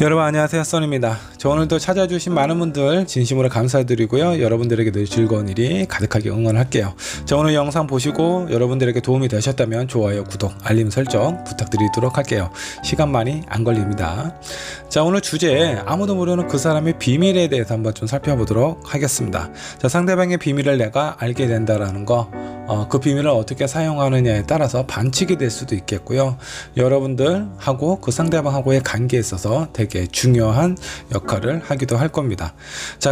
여러분 안녕하세요, 써니입니다. 오늘도 찾아주신 많은 분들 진심으로 감사드리고요, 여러분들에게 늘 즐거운 일이 가득하게 응원할게요. 오늘 영상 보시고 여러분들에게 도움이 되셨다면 좋아요, 구독, 알림 설정 부탁드리도록 할게요. 시간 많이 안 걸립니다. 오늘 주제, 아무도 모르는 그 사람의 비밀에 대해서 한번 좀 살펴보도록 하겠습니다. 상대방의 비밀을 내가 알게 된다라는 거, 그 비밀을 어떻게 사용하느냐에 따라서 반칙이 될 수도 있겠고요, 여러분들하고 그 상대방하고의 관계에 있어서 되게 중요한 역할을 하기도 할 겁니다.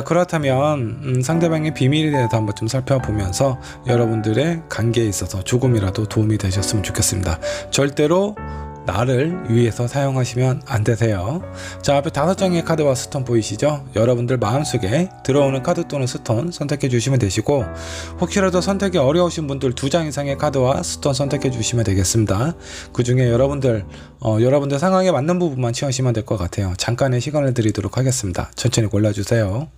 그렇다면 상대방의 비밀에 대해서 한번 좀 살펴보면서 여러분들의 관계에 있어서 조금이라도 도움이 되셨으면 좋겠습니다. 절대로 나를 위해서 사용하시면 안 되세요. 앞에 5장의 카드와 스톤 보이시죠? 여러분들 마음속에 들어오는 카드 또는 스톤 선택해 주시면 되시고, 혹시라도 선택이 어려우신 분들 2장 이상의 카드와 스톤 선택해 주시면 되겠습니다. 그 중에 여러분들 상황에 맞는 부분만 취하시면 될 것 같아요. 잠깐의 시간을 드리도록 하겠습니다. 천천히 골라주세요.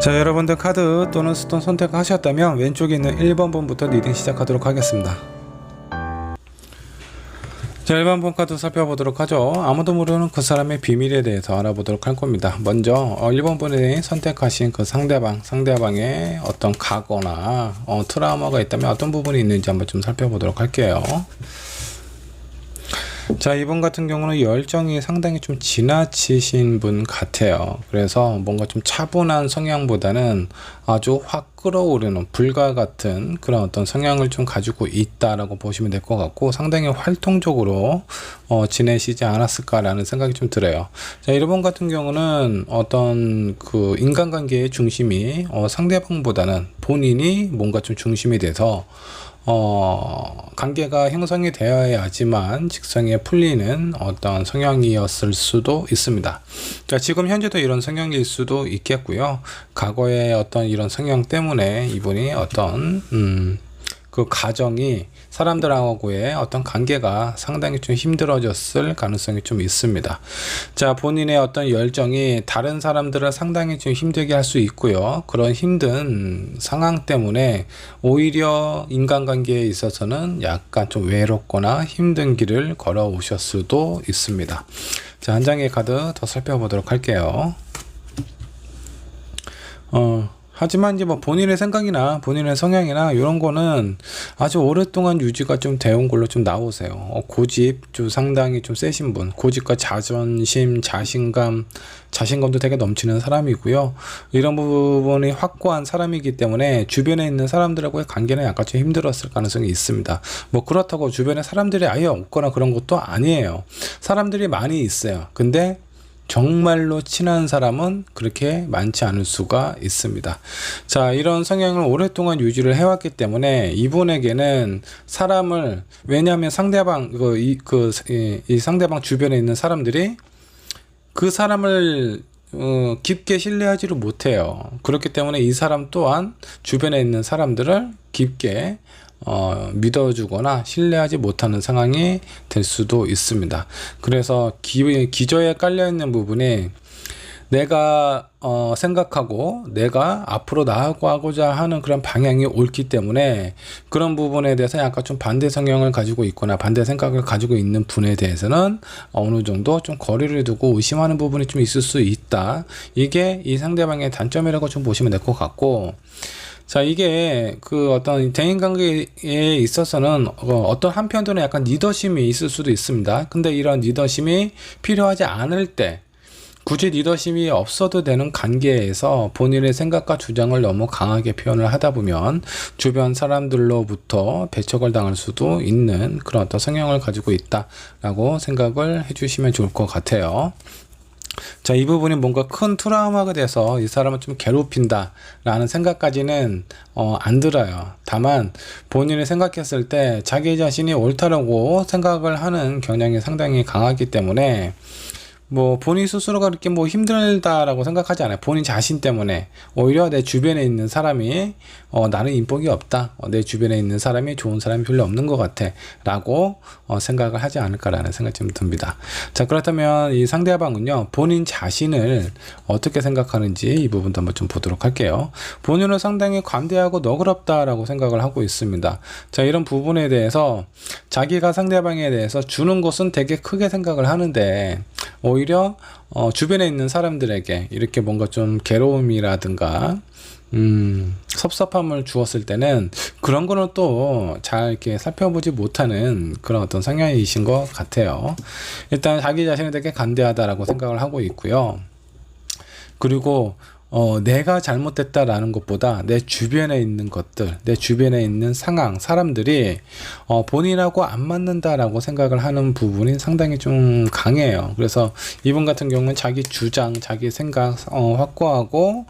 여러분들 카드 또는 스톤 선택하셨다면 왼쪽에 있는 1번 번부터 리딩 시작하도록 하겠습니다. 1번 번 카드 살펴보도록 하죠. 아무도 모르는 그 사람의 비밀에 대해서 알아보도록 할 겁니다. 먼저 1번 분이 선택하신 그 상대방의 어떤 과거나 트라우마가 있다면 어떤 부분이 있는지 한번 좀 살펴보도록 할게요. 이분 같은 경우는 열정이 상당히 좀 지나치신 분 같아요. 그래서 뭔가 좀 차분한 성향보다는 아주 확 끌어오르는 불과 같은 그런 어떤 성향을 좀 가지고 있다라고 보시면 될 것 같고, 상당히 활동적으로 지내시지 않았을까라는 생각이 좀 들어요. 이분 같은 경우는 어떤 그 인간관계의 중심이 상대방보다는 본인이 뭔가 좀 중심이 돼서 관계가 형성이 되어야지만 직성에 풀리는 어떤 성향이었을 수도 있습니다. 지금 현재도 이런 성향일 수도 있겠고요. 과거의 어떤 이런 성향 때문에 이분이 어떤 그 가정이 사람들하고의 어떤 관계가 상당히 좀 힘들어졌을 가능성이 좀 있습니다. 본인의 어떤 열정이 다른 사람들을 상당히 좀 힘들게 할 수 있고요. 그런 힘든 상황 때문에 오히려 인간관계에 있어서는 약간 좀 외롭거나 힘든 길을 걸어오셨을 수도 있습니다. 한 장의 카드 더 살펴보도록 할게요. 하지만 이제 본인의 생각이나 본인의 성향이나 이런 거는 아주 오랫동안 유지가 좀 되온 걸로 좀 나오세요. 고집 좀 상당히 좀 세신 분, 고집과 자존심, 자신감도 되게 넘치는 사람이고요. 이런 부분이 확고한 사람이기 때문에 주변에 있는 사람들하고의 관계는 약간 좀 힘들었을 가능성이 있습니다. 그렇다고 주변에 사람들이 아예 없거나 그런 것도 아니에요. 사람들이 많이 있어요. 근데 정말로 친한 사람은 그렇게 많지 않을 수가 있습니다. 이런 성향을 오랫동안 유지를 해왔기 때문에 이분에게는 사람을, 왜냐하면 상대방 이 상대방 주변에 있는 사람들이 그 사람을 깊게 신뢰하지를 못해요. 그렇기 때문에 이 사람 또한 주변에 있는 사람들을 깊게 믿어주거나 신뢰하지 못하는 상황이 될 수도 있습니다. 그래서 기저에 깔려있는 부분이 내가 생각하고 내가 앞으로 나아가고자 하는 그런 방향이 옳기 때문에 그런 부분에 대해서 약간 좀 반대 성향을 가지고 있거나 반대 생각을 가지고 있는 분에 대해서는 어느 정도 좀 거리를 두고 의심하는 부분이 좀 있을 수 있다. 이게 이 상대방의 단점이라고 좀 보시면 될 것 같고, 이게 그 어떤 대인관계에 있어서는 어떤 한편으로는 약간 리더심이 있을 수도 있습니다. 근데 이런 리더심이 필요하지 않을 때, 굳이 리더심이 없어도 되는 관계에서 본인의 생각과 주장을 너무 강하게 표현을 하다 보면 주변 사람들로부터 배척을 당할 수도 있는 그런 어떤 성향을 가지고 있다라고 생각을 해주시면 좋을 것 같아요. 이 부분이 뭔가 큰 트라우마가 돼서 이 사람을 좀 괴롭힌다 라는 생각까지는 안 들어요. 다만 본인이 생각했을 때 자기 자신이 옳다라고 생각을 하는 경향이 상당히 강하기 때문에 뭐 본인 스스로가 그렇게 뭐 힘들다라고 생각하지 않아요. 본인 자신 때문에 오히려 내 주변에 있는 사람이 나는 인복이 없다, 내 주변에 있는 사람이 좋은 사람이 별로 없는 것 같아 라고 생각을 하지 않을까라는 생각이 좀 듭니다. 자, 그렇다면 이 상대방은요, 본인 자신을 어떻게 생각하는지 이 부분도 한번 좀 보도록 할게요. 본인은 상당히 관대하고 너그럽다라고 생각을 하고 있습니다. 자, 이런 부분에 대해서 자기가 상대방에 대해서 주는 것은 되게 크게 생각을 하는데 오히려 주변에 있는 사람들에게 이렇게 뭔가 좀 괴로움이라든가 섭섭함을 주었을 때는 그런 거는 또 잘 이렇게 살펴보지 못하는 그런 어떤 성향이신 것 같아요. 일단 자기 자신에 되게 관대하다라고 생각을 하고 있고요. 그리고 내가 잘못됐다라는 것보다 내 주변에 있는 것들, 내 주변에 있는 상황, 사람들이 본인하고 안 맞는다라고 생각을 하는 부분이 상당히 좀 강해요. 그래서 이분 같은 경우는 자기 주장, 자기 생각 확고하고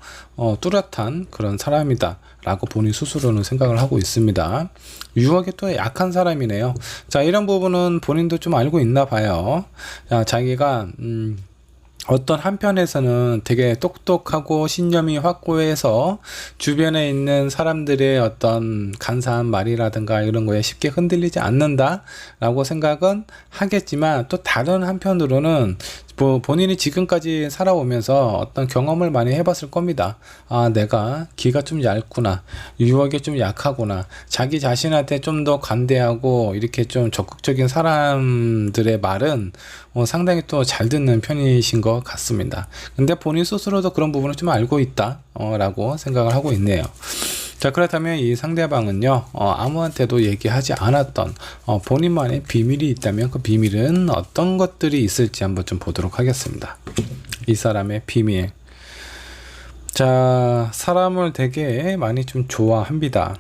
뚜렷한 그런 사람이다 라고 본인 스스로는 생각을 하고 있습니다. 유혹에 또 약한 사람이네요. 자, 이런 부분은 본인도 좀 알고 있나 봐요. 자, 자기가 어떤 한편에서는 되게 똑똑하고 신념이 확고해서 주변에 있는 사람들의 어떤 간사한 말이라든가 이런 거에 쉽게 흔들리지 않는다 라고 생각은 하겠지만, 또 다른 한편으로는 본인이 지금까지 살아오면서 어떤 경험을 많이 해봤을 겁니다. 아, 내가 기가 좀 얇구나, 유혹에 좀 약하구나, 자기 자신한테 좀 더 관대하고 이렇게 좀 적극적인 사람들의 말은 상당히 또 잘 듣는 편이신 것 같습니다. 근데 본인 스스로도 그런 부분을 좀 알고 있다 라고 생각을 하고 있네요. 자, 그렇다면 이 상대방은요, 아무한테도 얘기하지 않았던 본인만의 비밀이 있다면 그 비밀은 어떤 것들이 있을지 한번 좀 보도록 하겠습니다. 이 사람의 비밀. 자, 사람을 되게 많이 좀 좋아합니다.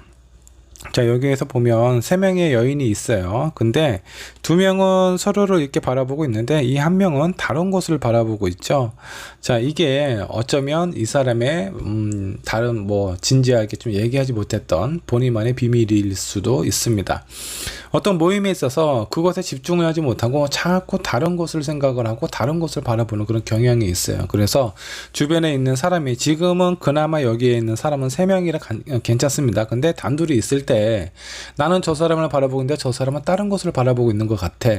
자, 여기에서 보면 3명의 여인이 있어요. 근데 2명은 서로를 이렇게 바라보고 있는데 이 한 명은 다른 곳을 바라보고 있죠. 자, 이게 어쩌면 이 사람의 다른 뭐 진지하게 좀 얘기하지 못했던 본인만의 비밀일 수도 있습니다. 어떤 모임에 있어서 그것에 집중을 하지 못하고 자꾸 다른 곳을 생각을 하고 다른 곳을 바라보는 그런 경향이 있어요. 그래서 주변에 있는 사람이, 지금은 그나마 여기에 있는 사람은 3명이라 괜찮습니다. 근데 단둘이 있을 때 나는 저 사람을 바라보고 있는데 저 사람은 다른 곳을 바라보고 있는 것 같아,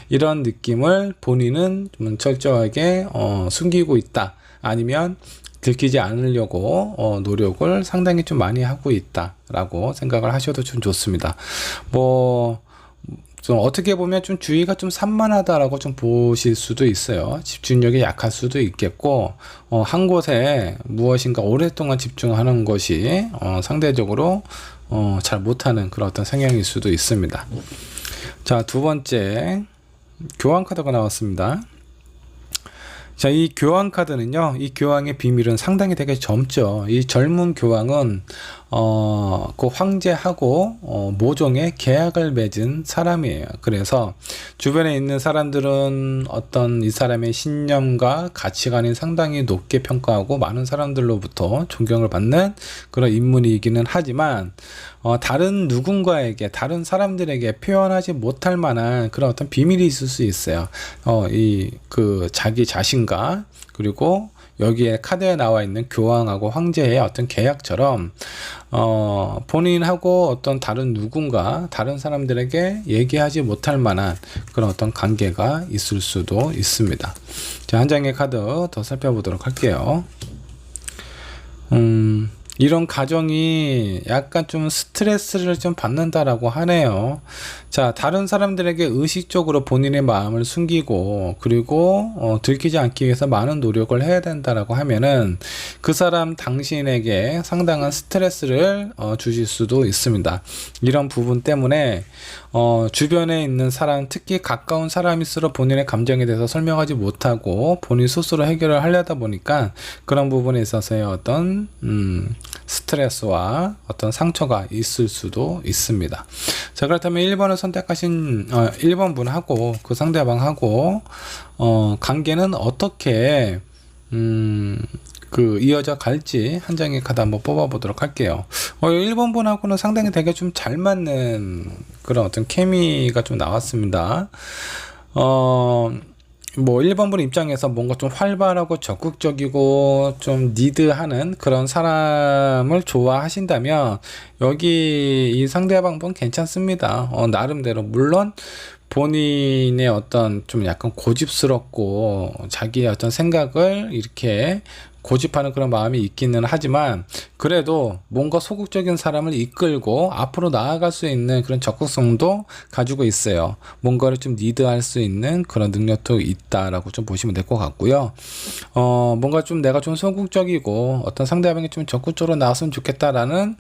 이런 느낌을 본인은 좀 철저하게 숨기고 있다, 아니면 들키지 않으려고 노력을 상당히 좀 많이 하고 있다 라고 생각을 하셔도 좀 좋습니다. 좀 어떻게 보면 좀 주의가 좀 산만하다라고 좀 보실 수도 있어요. 집중력이 약할 수도 있겠고, 한 곳에 무엇인가 오랫동안 집중하는 것이 상대적으로 잘 못하는 그런 어떤 성향일 수도 있습니다. 자, 2번째 교황 카드가 나왔습니다. 자, 이 교황 카드는요, 이 교황의 비밀은 상당히 되게 젊죠. 이 젊은 교황은 그 황제하고 모종의 계약을 맺은 사람이에요. 그래서 주변에 있는 사람들은 어떤 이 사람의 신념과 가치관이 상당히 높게 평가하고 많은 사람들로부터 존경을 받는 그런 인물이기는 하지만 다른 누군가에게, 다른 사람들에게 표현하지 못할 만한 그런 어떤 비밀이 있을 수 있어요. 자기 자신과, 그리고 여기에 카드에 나와 있는 교황하고 황제의 어떤 계약처럼 본인하고 어떤 다른 누군가, 다른 사람들에게 얘기하지 못할 만한 그런 어떤 관계가 있을 수도 있습니다. 자, 한 장의 카드 더 살펴보도록 할게요. 이런 가정이 약간 좀 스트레스를 좀 받는다라고 하네요. 자, 다른 사람들에게 의식적으로 본인의 마음을 숨기고, 그리고 들키지 않기 위해서 많은 노력을 해야 된다라고 하면은 그 사람 당신에게 상당한 스트레스를 주실 수도 있습니다. 이런 부분 때문에 주변에 있는 사람, 특히 가까운 사람일수록 본인의 감정에 대해서 설명하지 못하고 본인 스스로 해결을 하려다 보니까 그런 부분에 있어서의 어떤 스트레스와 어떤 상처가 있을 수도 있습니다. 자, 그렇다면 1번을 선택하신 1번 분하고 그 상대방하고 관계는 어떻게 이어져 갈지 한 장의 카드 한번 뽑아 보도록 할게요. 1번 분하고는 상당히 되게 좀 잘 맞는 그런 어떤 케미가 좀 나왔습니다. 뭐 1번 분 입장에서 뭔가 좀 활발하고 적극적이고 좀 리드하는 그런 사람을 좋아하신다면 여기 이 상대방 분 괜찮습니다. 나름대로 물론 본인의 어떤 좀 약간 고집스럽고 자기의 어떤 생각을 이렇게 고집하는 그런 마음이 있기는 하지만 그래도 뭔가 소극적인 사람을 이끌고 앞으로 나아갈 수 있는 그런 적극성도 가지고 있어요. 뭔가를 좀 리드할 수 있는 그런 능력도 있다라고 좀 보시면 될 것 같고요. 뭔가 좀 내가 좀 소극적이고 어떤 상대방이 좀 적극적으로 나왔으면 좋겠다라는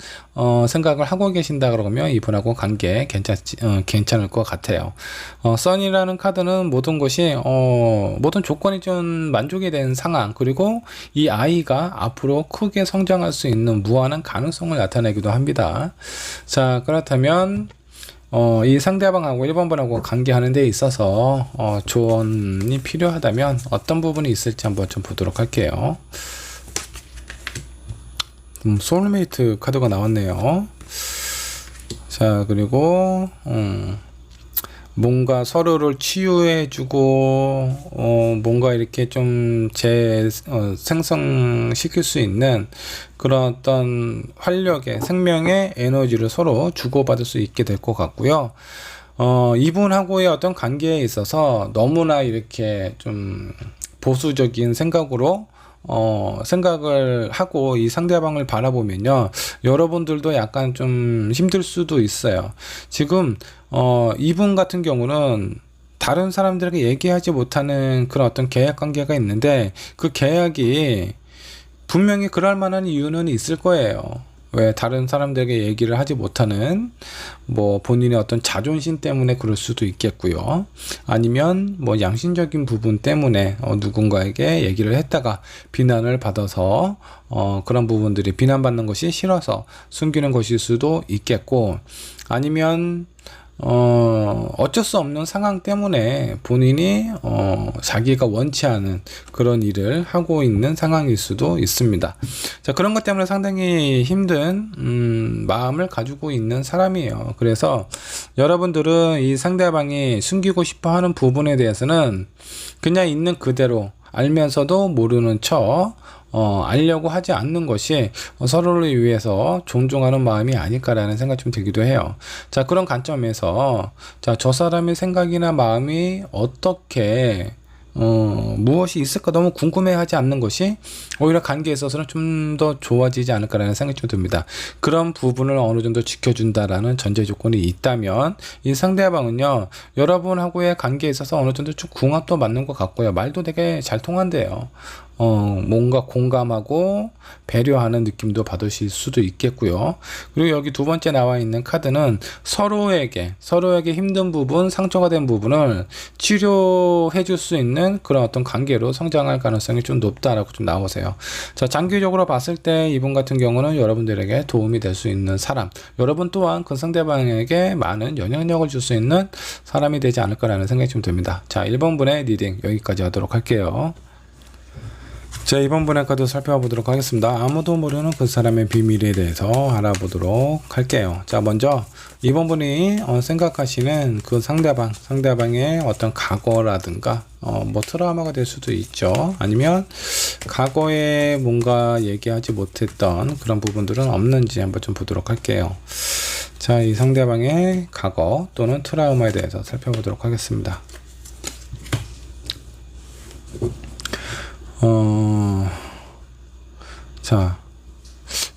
생각을 하고 계신다 그러면 이분하고 관계 괜찮을 것 같아요. 선이라는 카드는 모든 것이 모든 조건이 좀 만족이 된 상황, 그리고 이 아이가 앞으로 크게 성장할 수 있는 무한한 가능성을 나타내기도 합니다. 자, 그렇다면 이 상대방하고 1번 분하고 관계하는 데 있어서 조언이 필요하다면 어떤 부분이 있을지 한번 좀 보도록 할게요. 소울메이트 카드가 나왔네요. 자, 그리고 뭔가 서로를 치유해주고 뭔가 이렇게 좀 생성시킬 수 있는 그런 어떤 활력의 생명의 에너지를 서로 주고받을 수 있게 될 것 같고요. 이분하고의 어떤 관계에 있어서 너무나 이렇게 좀 보수적인 생각으로 생각을 하고 이 상대방을 바라보면요, 여러분들도 약간 좀 힘들 수도 있어요. 지금 이분 같은 경우는 다른 사람들에게 얘기하지 못하는 그런 어떤 계약 관계가 있는데 그 계약이 분명히 그럴 만한 이유는 있을 거예요. 왜 다른 사람들에게 얘기를 하지 못하는 뭐 본인의 어떤 자존심 때문에 그럴 수도 있겠고요. 아니면 뭐 양심적인 부분 때문에 누군가에게 얘기를 했다가 비난을 받아서 그런 부분들이 비난받는 것이 싫어서 숨기는 것일 수도 있겠고, 아니면 어쩔 수 없는 상황 때문에 본인이 자기가 원치 않은 그런 일을 하고 있는 상황일 수도 있습니다. 자, 그런 것 때문에 상당히 힘든 마음을 가지고 있는 사람이에요. 그래서 여러분들은 이 상대방이 숨기고 싶어 하는 부분에 대해서는 그냥 있는 그대로 알면서도 모르는 척 알려고 하지 않는 것이 서로를 위해서 존중하는 마음이 아닐까라는 생각이 좀 들기도 해요. 자, 그런 관점에서 자, 저 사람의 생각이나 마음이 어떻게 무엇이 있을까 너무 궁금해하지 않는 것이 오히려 관계에 있어서는 좀 더 좋아지지 않을까라는 생각이 좀 듭니다. 그런 부분을 어느 정도 지켜준다라는 전제 조건이 있다면 이 상대방은요, 여러분하고의 관계에 있어서 어느 정도 좀 궁합도 맞는 것 같고요, 말도 되게 잘 통한대요. 뭔가 공감하고 배려하는 느낌도 받으실 수도 있겠고요. 그리고 여기 두 번째 나와 있는 카드는 서로에게 힘든 부분, 상처가 된 부분을 치료해 줄 수 있는 그런 어떤 관계로 성장할 가능성이 좀 높다라고 좀 나오세요. 자, 장기적으로 봤을 때 이분 같은 경우는 여러분들에게 도움이 될 수 있는 사람, 여러분 또한 그 상대방에게 많은 영향력을 줄 수 있는 사람이 되지 않을까라는 생각이 좀 듭니다. 자, 1번 분의 리딩 여기까지 하도록 할게요. 자, 이번 분의 카드 살펴보도록 하겠습니다. 아무도 모르는 그 사람의 비밀에 대해서 알아보도록 할게요. 자, 먼저 이번 분이 생각하시는 그 상대방의 어떤 과거라든가 뭐 트라우마가 될 수도 있죠. 아니면 과거에 뭔가 얘기하지 못했던 그런 부분들은 없는지 한번 좀 보도록 할게요. 자, 이 상대방의 과거 또는 트라우마에 대해서 살펴보도록 하겠습니다. 자,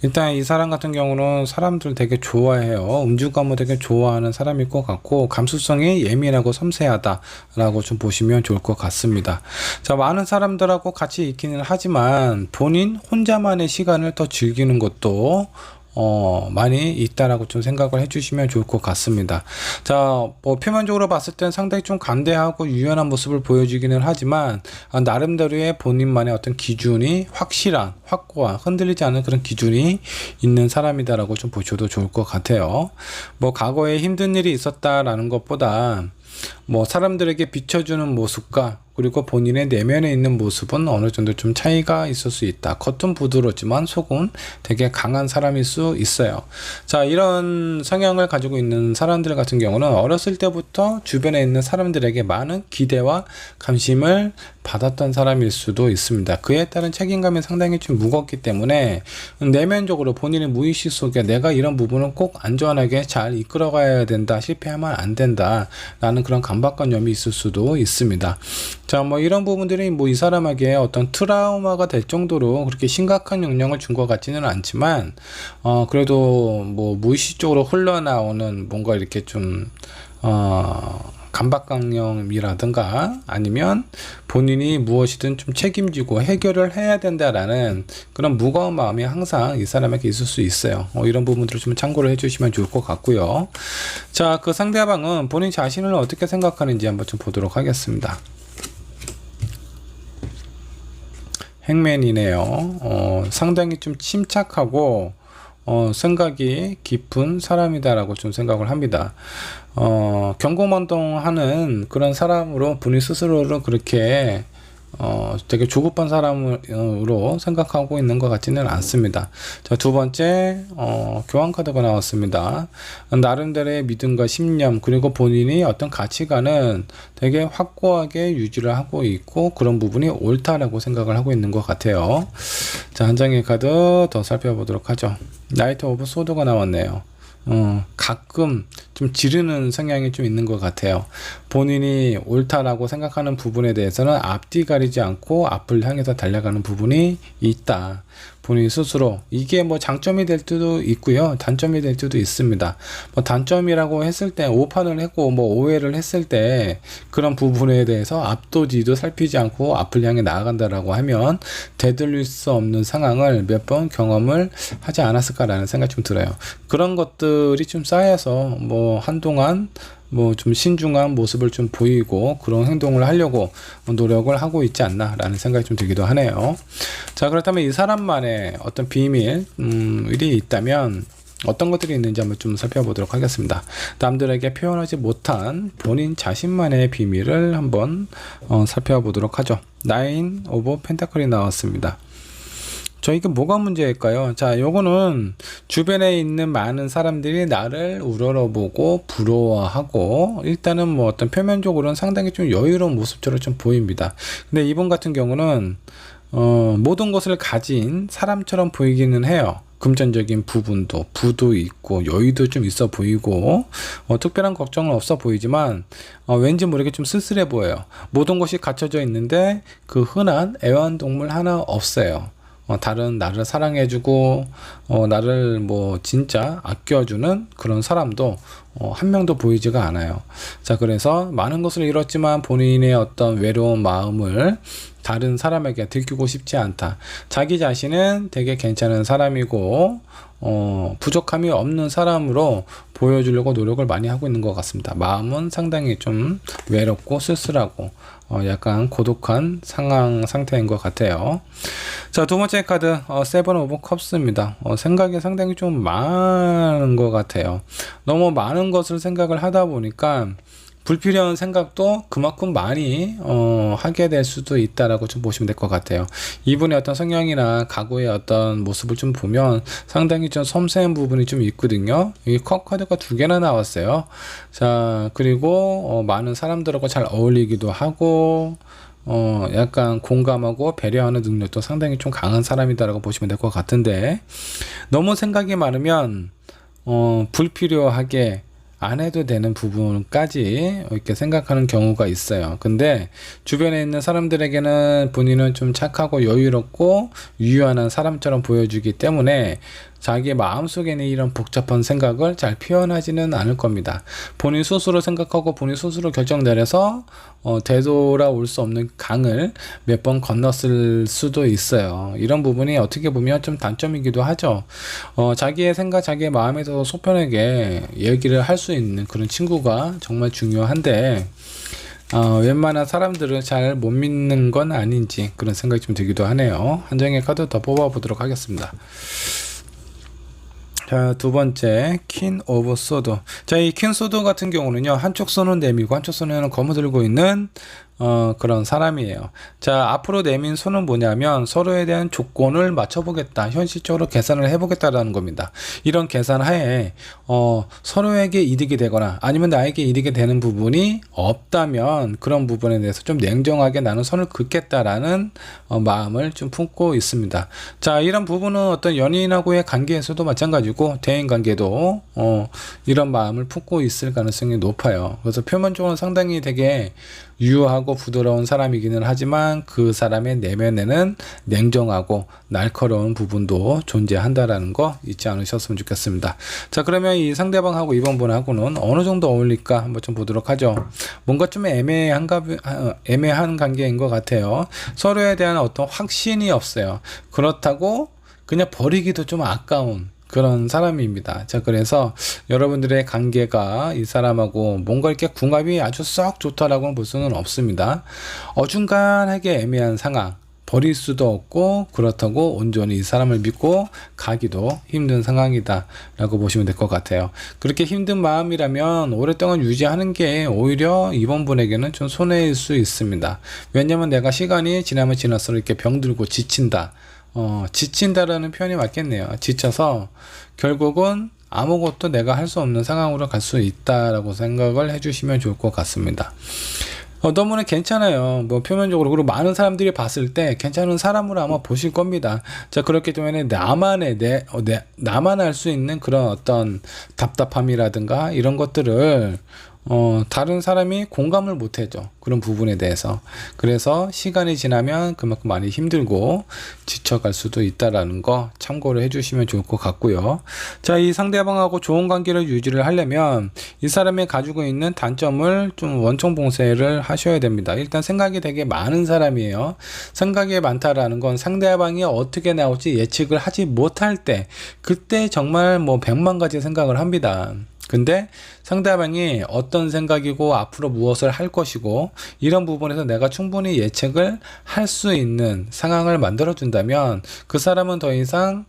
일단 이 사람 같은 경우는 사람들 되게 좋아해요. 음주감을 되게 좋아하는 사람일 것 같고, 감수성이 예민하고 섬세하다라고 좀 보시면 좋을 것 같습니다. 자, 많은 사람들하고 같이 있기는 하지만 본인 혼자만의 시간을 더 즐기는 것도 많이 있다라고 좀 생각을 해주시면 좋을 것 같습니다. 자, 뭐 표면적으로 봤을 땐 상당히 좀 간대하고 유연한 모습을 보여주기는 하지만 나름대로의 본인만의 어떤 기준이 확고한 흔들리지 않는 그런 기준이 있는 사람이다라고 좀 보셔도 좋을 것 같아요. 뭐 과거에 힘든 일이 있었다라는 것보다 뭐 사람들에게 비춰주는 모습과 그리고 본인의 내면에 있는 모습은 어느 정도 좀 차이가 있을 수 있다. 겉은 부드럽지만 속은 되게 강한 사람일 수 있어요. 자, 이런 성향을 가지고 있는 사람들 같은 경우는 어렸을 때부터 주변에 있는 사람들에게 많은 기대와 관심을 받았던 사람일 수도 있습니다. 그에 따른 책임감이 상당히 좀 무겁기 때문에 내면적으로 본인의 무의식 속에 내가 이런 부분은 꼭 안전하게 잘 이끌어가야 된다, 실패하면 안 된다 라는 그런 강박관념이 있을 수도 있습니다. 자, 뭐 이런 부분들이 뭐 이 사람에게 어떤 트라우마가 될 정도로 그렇게 심각한 영향을 준 것 같지는 않지만 그래도 뭐 무의식적으로 흘러나오는 뭔가 이렇게 좀 강박관념이라든가 아니면 본인이 무엇이든 좀 책임지고 해결을 해야 된다라는 그런 무거운 마음이 항상 이 사람에게 있을 수 있어요. 이런 부분들을 좀 참고를 해주시면 좋을 것 같고요. 자, 그 상대방은 본인 자신을 어떻게 생각하는지 한번 좀 보도록 하겠습니다. 행맨이네요. 상당히 좀 침착하고 생각이 깊은 사람이다라고 좀 생각을 합니다. 경고만동하는 그런 사람으로 본인 스스로를 그렇게 되게 조급한 사람으로 생각하고 있는 것 같지는 않습니다. 자, 두 번째 교환 카드가 나왔습니다. 나름대로의 믿음과 신념 그리고 본인이 어떤 가치관은 되게 확고하게 유지를 하고 있고 그런 부분이 옳다라고 생각을 하고 있는 것 같아요. 자, 한 장의 카드 더 살펴보도록 하죠. 나이트 오브 소드가 나왔네요. 가끔 좀 지르는 성향이 좀 있는 것 같아요. 본인이 옳다라고 생각하는 부분에 대해서는 앞뒤 가리지 않고 앞을 향해서 달려가는 부분이 있다. 본인 스스로 이게 뭐 장점이 될 수도 있고요, 단점이 될 수도 있습니다. 뭐 단점이라고 했을 때 오판을 했고 뭐 오해를 했을 때 그런 부분에 대해서 앞도 뒤도 살피지 않고 앞을 향해 나아간다라고 하면 되돌릴 수 없는 상황을 몇 번 경험을 하지 않았을까라는 생각이 좀 들어요. 그런 것들이 좀 쌓여서 뭐 한동안 뭐 좀 신중한 모습을 좀 보이고 그런 행동을 하려고 노력을 하고 있지 않나 라는 생각이 좀 들기도 하네요. 자, 그렇다면 이 사람만의 어떤 비밀이 있다면 어떤 것들이 있는지 한번 좀 살펴보도록 하겠습니다. 남들에게 표현하지 못한 본인 자신만의 비밀을 한번 살펴보도록 하죠. 9 오브 펜타클이 나왔습니다. 이게 뭐가 문제일까요? 자, 요거는 주변에 있는 많은 사람들이 나를 우러러보고 부러워하고 일단은 뭐 어떤 표면적으로는 상당히 좀 여유로운 모습처럼 좀 보입니다. 근데 이분 같은 경우는 모든 것을 가진 사람처럼 보이기는 해요. 금전적인 부분도 부도 있고 여유도 좀 있어 보이고 특별한 걱정은 없어 보이지만 왠지 모르게 좀 쓸쓸해 보여요. 모든 것이 갖춰져 있는데 그 흔한 애완동물 하나 없어요. 다른 나를 사랑해주고 나를 뭐 진짜 아껴주는 그런 사람도 한 명도 보이지가 않아요. 자, 그래서 많은 것을 잃었지만 본인의 어떤 외로운 마음을 다른 사람에게 들키고 싶지 않다. 자기 자신은 되게 괜찮은 사람이고 부족함이 없는 사람으로 보여주려고 노력을 많이 하고 있는 것 같습니다. 마음은 상당히 좀 외롭고 쓸쓸하고 약간 고독한 상태인 것 같아요. 자, 두 번째 카드 세븐 오브 컵스입니다. 생각이 상당히 좀 많은 것 같아요. 너무 많은 것을 생각을 하다 보니까 불필요한 생각도 그만큼 많이 하게 될 수도 있다라고 좀 보시면 될 것 같아요. 이분의 어떤 성향이나 가구의 어떤 모습을 좀 보면 상당히 좀 섬세한 부분이 좀 있거든요. 이 컵 카드가 두 개나 나왔어요. 자, 그리고 많은 사람들하고 잘 어울리기도 하고 약간 공감하고 배려하는 능력도 상당히 좀 강한 사람이다라고 보시면 될 것 같은데 너무 생각이 많으면 불필요하게 안 해도 되는 부분까지 이렇게 생각하는 경우가 있어요. 근데 주변에 있는 사람들에게는 본인은 좀 착하고 여유롭고 유연한 사람처럼 보여주기 때문에 자기의 마음속에는 이런 복잡한 생각을 잘 표현하지는 않을 겁니다. 본인 스스로 생각하고 본인 스스로 결정 내려서 되돌아올 수 없는 강을 몇 번 건넜을 수도 있어요. 이런 부분이 어떻게 보면 좀 단점이기도 하죠. 자기의 생각, 자기의 마음에서 속편하게 얘기를 할 수 있는 그런 친구가 정말 중요한데 웬만한 사람들은 잘 못 믿는 건 아닌지 그런 생각이 좀 들기도 하네요. 한 장의 카드 더 뽑아 보도록 하겠습니다. 자, 자, 두 번째 퀸 오브 소드. 자, 이 퀸 소드 같은 경우는요, 한쪽 손은 내밀고 한쪽 손에는 검을 들고 있는 그런 사람이에요. 자, 앞으로 내민 손은 뭐냐면 서로에 대한 조건을 맞춰보겠다, 현실적으로 계산을 해보겠다라는 겁니다. 이런 계산 하에 서로에게 이득이 되거나 아니면 나에게 이득이 되는 부분이 없다면 그런 부분에 대해서 좀 냉정하게 나는 선을 긋겠다라는 마음을 좀 품고 있습니다. 자, 이런 부분은 어떤 연인하고의 관계에서도 마찬가지고 대인 관계도 이런 마음을 품고 있을 가능성이 높아요. 그래서 표면적으로는 상당히 되게 유하고 부드러운 사람이기는 하지만 그 사람의 내면에는 냉정하고 날카로운 부분도 존재한다라는 거 잊지 않으셨으면 좋겠습니다. 자, 그러면 이 상대방하고 이번 분하고는 어느 정도 어울릴까 한번 좀 보도록 하죠. 뭔가 좀 애매한 관계인 것 같아요. 서로에 대한 어떤 확신이 없어요. 그렇다고 그냥 버리기도 좀 아까운 그런 사람입니다. 자, 그래서 여러분들의 관계가 이 사람하고 뭔가 이렇게 궁합이 아주 썩 좋다라고는 볼 수는 없습니다. 어중간하게 애매한 상황, 버릴 수도 없고 그렇다고 온전히 이 사람을 믿고 가기도 힘든 상황이다 라고 보시면 될 것 같아요. 그렇게 힘든 마음이라면 오랫동안 유지하는 게 오히려 이번 분에게는 좀 손해일 수 있습니다. 왜냐면 내가 시간이 지나면 지날수록 이렇게 병들고 지친다, 지친다라는 표현이 맞겠네요. 지쳐서 결국은 아무것도 내가 할 수 없는 상황으로 갈 수 있다라고 생각을 해주시면 좋을 것 같습니다. 너무나 괜찮아요. 뭐 표면적으로. 그리고 많은 사람들이 봤을 때 괜찮은 사람으로 아마 보실 겁니다. 자, 그렇기 때문에 나만 알 수 있는 그런 어떤 답답함이라든가 이런 것들을 다른 사람이 공감을 못 해줘. 그런 부분에 대해서. 그래서 시간이 지나면 그만큼 많이 힘들고 지쳐갈 수도 있다라는 거 참고를 해주시면 좋을 것 같고요. 자, 이 상대방하고 좋은 관계를 유지를 하려면 이 사람이 가지고 있는 단점을 좀 원천 봉쇄를 하셔야 됩니다. 일단 생각이 되게 많은 사람이에요. 생각이 많다라는 건 상대방이 어떻게 나올지 예측을 하지 못할 때, 그때 정말 뭐 100만 가지 생각을 합니다. 근데 상대방이 어떤 생각이고 앞으로 무엇을 할 것이고 이런 부분에서 내가 충분히 예측을 할 수 있는 상황을 만들어 준다면 그 사람은 더 이상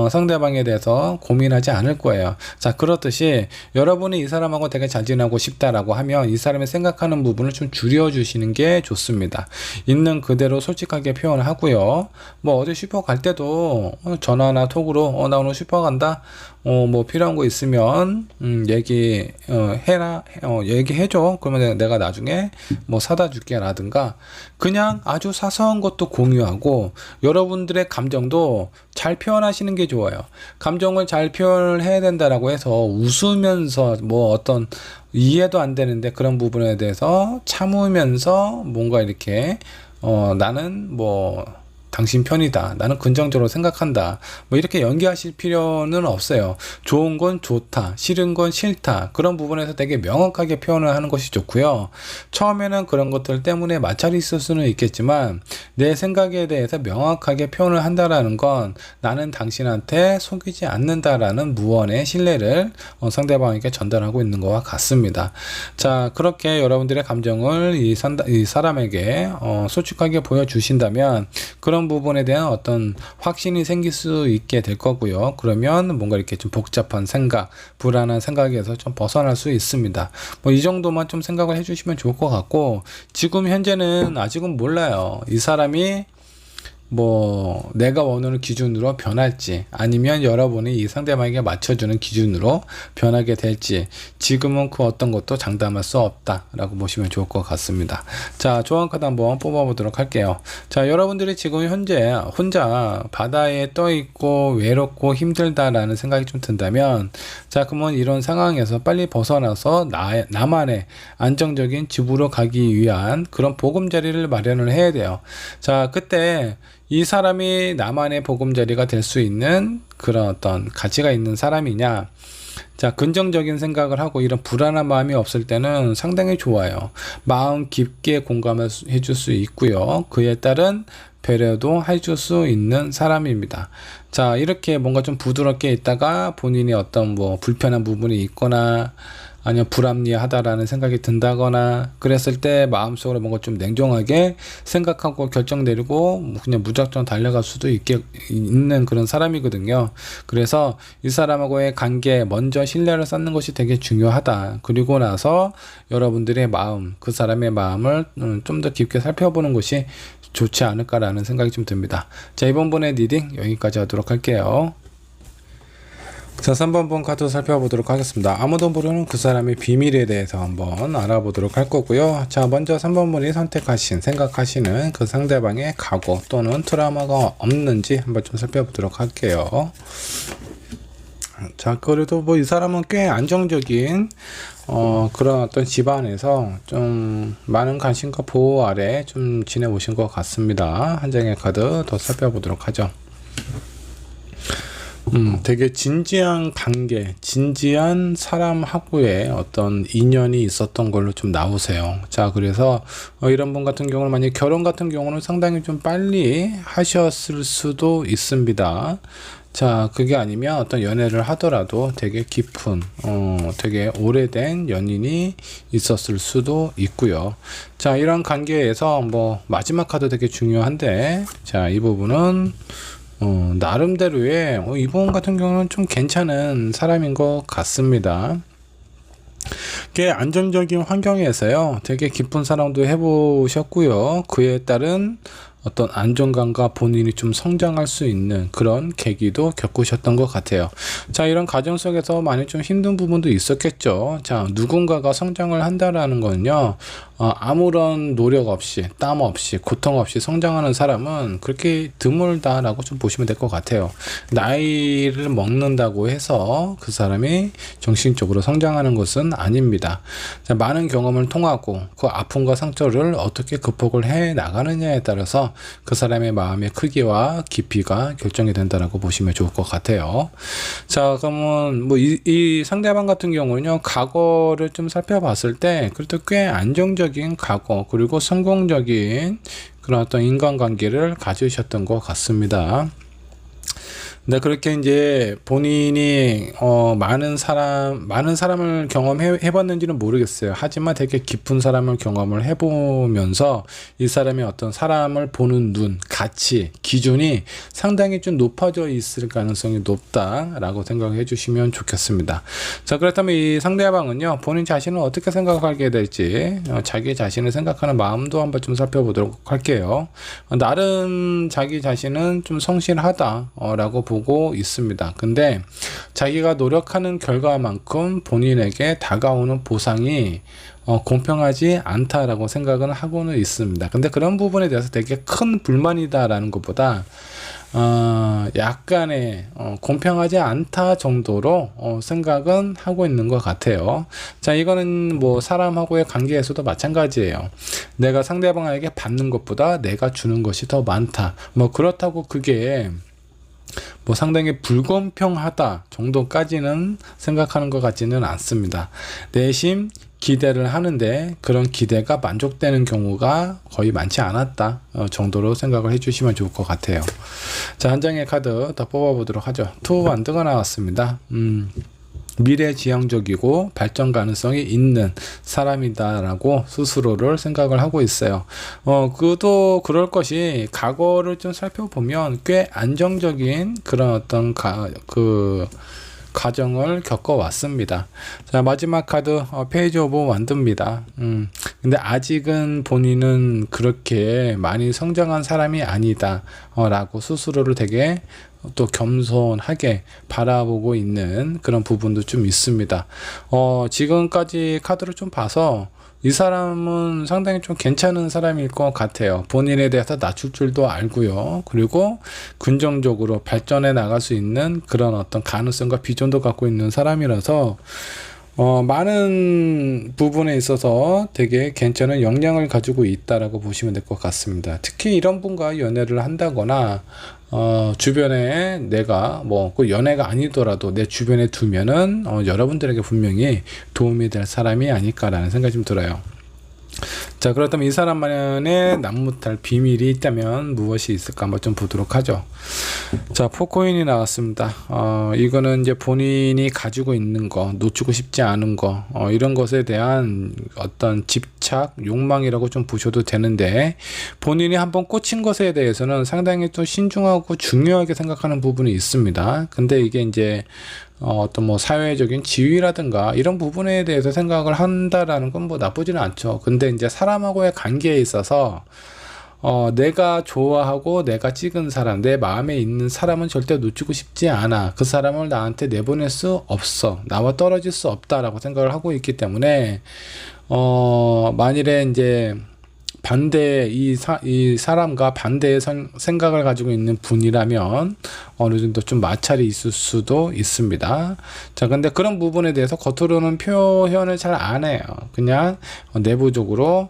상대방에 대해서 고민하지 않을 거예요. 자, 그렇듯이 여러분이 이 사람하고 되게 잘 지내고 싶다라고 하면 이 사람이 생각하는 부분을 좀 줄여주시는 게 좋습니다. 있는 그대로 솔직하게 표현을 하고요. 뭐 어디 슈퍼 갈 때도 전화나 톡으로 나 오늘 슈퍼 간다, 뭐 필요한 거 있으면 얘기해줘. 그러면 내가 나중에 뭐 사다 줄게 라든가, 그냥 아주 사소한 것도 공유하고 여러분들의 감정도 잘 표현하시는 게 좋아요. 감정을 잘 표현을 해야 된다라고 해서 웃으면서 뭐 어떤 이해도 안 되는데 그런 부분에 대해서 참으면서 뭔가 이렇게 나는 뭐 당신 편이다, 나는 긍정적으로 생각한다, 뭐 이렇게 연기하실 필요는 없어요. 좋은 건 좋다, 싫은 건 싫다, 그런 부분에서 되게 명확하게 표현을 하는 것이 좋고요. 처음에는 그런 것들 때문에 마찰이 있을 수는 있겠지만 내 생각에 대해서 명확하게 표현을 한다라는 건 나는 당신한테 속이지 않는다라는 무언의 신뢰를 상대방에게 전달하고 있는 것과 같습니다. 자, 그렇게 여러분들의 감정을 이 사람에게 솔직하게 보여주신다면 그런 부분에 대한 어떤 확신이 생길 수 있게 될 거고요. 그러면 뭔가 이렇게 좀 복잡한 생각, 불안한 생각에서 좀 벗어날 수 있습니다. 뭐 이 정도만 좀 생각을 해주시면 좋을 것 같고, 지금 현재는 아직은 몰라요. 이 사람이 뭐 내가 원하는 기준으로 변할지 아니면 여러분이 이 상대방에게 맞춰주는 기준으로 변하게 될지 지금은 그 어떤 것도 장담할 수 없다 라고 보시면 좋을 것 같습니다. 자, 조언 카드 한번 뽑아보도록 할게요. 자, 여러분들이 지금 현재 혼자 바다에 떠 있고 외롭고 힘들다라는 생각이 좀 든다면, 자, 그러면 이런 상황에서 빨리 벗어나서 나만의 안정적인 집으로 가기 위한 그런 보금자리를 마련을 해야 돼요. 자, 그때 이 사람이 나만의 보금자리가 될 수 있는 그런 어떤 가치가 있는 사람이냐, 자, 긍정적인 생각을 하고 이런 불안한 마음이 없을 때는 상당히 좋아요. 마음 깊게 공감을 해줄 수 있고요. 그에 따른 배려도 해줄 수 있는 사람입니다. 자, 이렇게 뭔가 좀 부드럽게 있다가 본인이 어떤 뭐 불편한 부분이 있거나 아니면 불합리하다라는 생각이 든다거나 그랬을 때 마음속으로 뭔가 좀 냉정하게 생각하고 결정 내리고 그냥 무작정 달려갈 수도 있는 그런 사람이거든요. 그래서 이 사람하고의 관계 먼저 신뢰를 쌓는 것이 되게 중요하다. 그리고 나서 여러분들의 마음, 그 사람의 마음을 좀 더 깊게 살펴보는 것이 좋지 않을까라는 생각이 좀 듭니다. 자, 이번 번의 리딩 여기까지 하도록 할게요. 자, 3번 본 카드 살펴보도록 하겠습니다. 아무도 모르는 그 사람의 비밀에 대해서 한번 알아보도록 할 거고요. 자, 먼저 3번 분이 생각하시는 그 상대방의 각오 또는 트라우마가 없는지 한번 좀 살펴보도록 할게요. 자, 그래도 뭐 이 사람은 꽤 안정적인 그런 어떤 집안에서 좀 많은 관심과 보호 아래 좀 지내오신 것 같습니다. 한 장의 카드 더 살펴보도록 하죠. 되게 진지한 관계, 진지한 사람하고의 어떤 인연이 있었던 걸로 좀 나오세요. 자, 그래서 이런 분 같은 경우는 만약 결혼 같은 경우는 상당히 좀 빨리 하셨을 수도 있습니다. 자, 그게 아니면 어떤 연애를 하더라도 되게 깊은, 되게 오래된 연인이 있었을 수도 있고요. 자, 이런 관계에서 뭐 마지막 카드 되게 중요한데, 자, 이 부분은 나름대로의 이분 같은 경우는 좀 괜찮은 사람인 것 같습니다. 꽤 안정적인 환경에서요, 되게 깊은 사랑도 해보셨고요. 그에 따른 어떤 안정감과 본인이 좀 성장할 수 있는 그런 계기도 겪으셨던 것 같아요. 자, 이런 과정 속에서 많이 좀 힘든 부분도 있었겠죠. 자, 누군가가 성장을 한다라는 건요, 아무런 노력 없이, 땀 없이, 고통 없이 성장하는 사람은 그렇게 드물다라고 좀 보시면 될 것 같아요. 나이를 먹는다고 해서 그 사람이 정신적으로 성장하는 것은 아닙니다. 자, 많은 경험을 통하고 그 아픔과 상처를 어떻게 극복을 해 나가느냐에 따라서 그 사람의 마음의 크기와 깊이가 결정이 된다라고 보시면 좋을 것 같아요. 자, 그러면 뭐 이 상대방 같은 경우는요, 과거를 좀 살펴봤을 때 그래도 꽤 안정적인 과거 그리고 성공적인 그런 어떤 인간관계를 가지셨던 것 같습니다. 네, 그렇게 이제 본인이 많은 사람을 경험해 봤는지는 모르겠어요. 하지만 되게 깊은 사람을 경험을 해보면서 이 사람의 어떤 사람을 보는 눈, 가치, 기준이 상당히 좀 높아져 있을 가능성이 높다라고 생각해 주시면 좋겠습니다. 자, 그렇다면 이 상대방은요, 본인 자신을 어떻게 생각하게 될지 자기 자신을 생각하는 마음도 한번 좀 살펴보도록 할게요. 나름 자기 자신은 좀 성실하다라고 보고 있습니다. 근데 자기가 노력하는 결과만큼 본인에게 다가오는 보상이 공평하지 않다라고 생각은 하고는 있습니다. 근데 그런 부분에 대해서 되게 큰 불만이다라는 것보다 약간의 공평하지 않다 정도로 생각은 하고 있는 것 같아요. 자, 이거는 뭐 사람하고의 관계에서도 마찬가지예요. 내가 상대방에게 받는 것보다 내가 주는 것이 더 많다. 뭐 그렇다고 그게 뭐 상당히 불공평하다 정도까지는 생각하는 것 같지는 않습니다. 내심 기대를 하는데 그런 기대가 만족되는 경우가 거의 많지 않았다 정도로 생각을 해주시면 좋을 것 같아요. 자, 한 장의 카드 더 뽑아보도록 하죠. 투 완드가 나왔습니다. 미래지향적이고 발전 가능성이 있는 사람이다라고 스스로를 생각을 하고 있어요. 그도 그럴 것이 과거를 좀 살펴보면 꽤 안정적인 그런 어떤 과정을 겪어왔습니다. 자, 마지막 카드 페이지 오브 완드입니다. 근데 아직은 본인은 그렇게 많이 성장한 사람이 아니다 라고 스스로를 되게 또 겸손하게 바라보고 있는 그런 부분도 좀 있습니다. 지금까지 카드를 좀 봐서 이 사람은 상당히 좀 괜찮은 사람일 것 같아요. 본인에 대해서 낮출 줄도 알고요. 그리고 긍정적으로 발전해 나갈 수 있는 그런 어떤 가능성과 비전도 갖고 있는 사람이라서 많은 부분에 있어서 되게 괜찮은 역량을 가지고 있다라고 보시면 될 것 같습니다. 특히 이런 분과 연애를 한다거나 주변에 내가 뭐 그 연애가 아니더라도 내 주변에 두면은 여러분들에게 분명히 도움이 될 사람이 아닐까라는 생각이 좀 들어요. 자, 그렇다면 이 사람만의 남못할 비밀이 있다면 무엇이 있을까 한번 좀 보도록 하죠. 자, 포코인이 나왔습니다. 이거는 이제 본인이 가지고 있는 거, 놓치고 싶지 않은 거, 이런 것에 대한 어떤 집착, 욕망이라고 좀 보셔도 되는데, 본인이 한번 꽂힌 것에 대해서는 상당히 또 신중하고 중요하게 생각하는 부분이 있습니다. 근데 이게 이제 어떤 뭐 사회적인 지위라든가 이런 부분에 대해서 생각을 한다라는 건 뭐 나쁘지는 않죠. 근데 이제 사람하고의 관계에 있어서 내가 좋아하고 내가 찍은 사람, 내 마음에 있는 사람은 절대 놓치고 싶지 않아. 그 사람을 나한테 내보낼 수 없어. 나와 떨어질 수 없다라고 생각을 하고 있기 때문에 만일에 이제 반대 이 사람과 반대의 생각을 가지고 있는 분이라면 어느 정도 좀 마찰이 있을 수도 있습니다. 자, 근데 그런 부분에 대해서 겉으로는 표현을 잘 안 해요. 그냥 내부적으로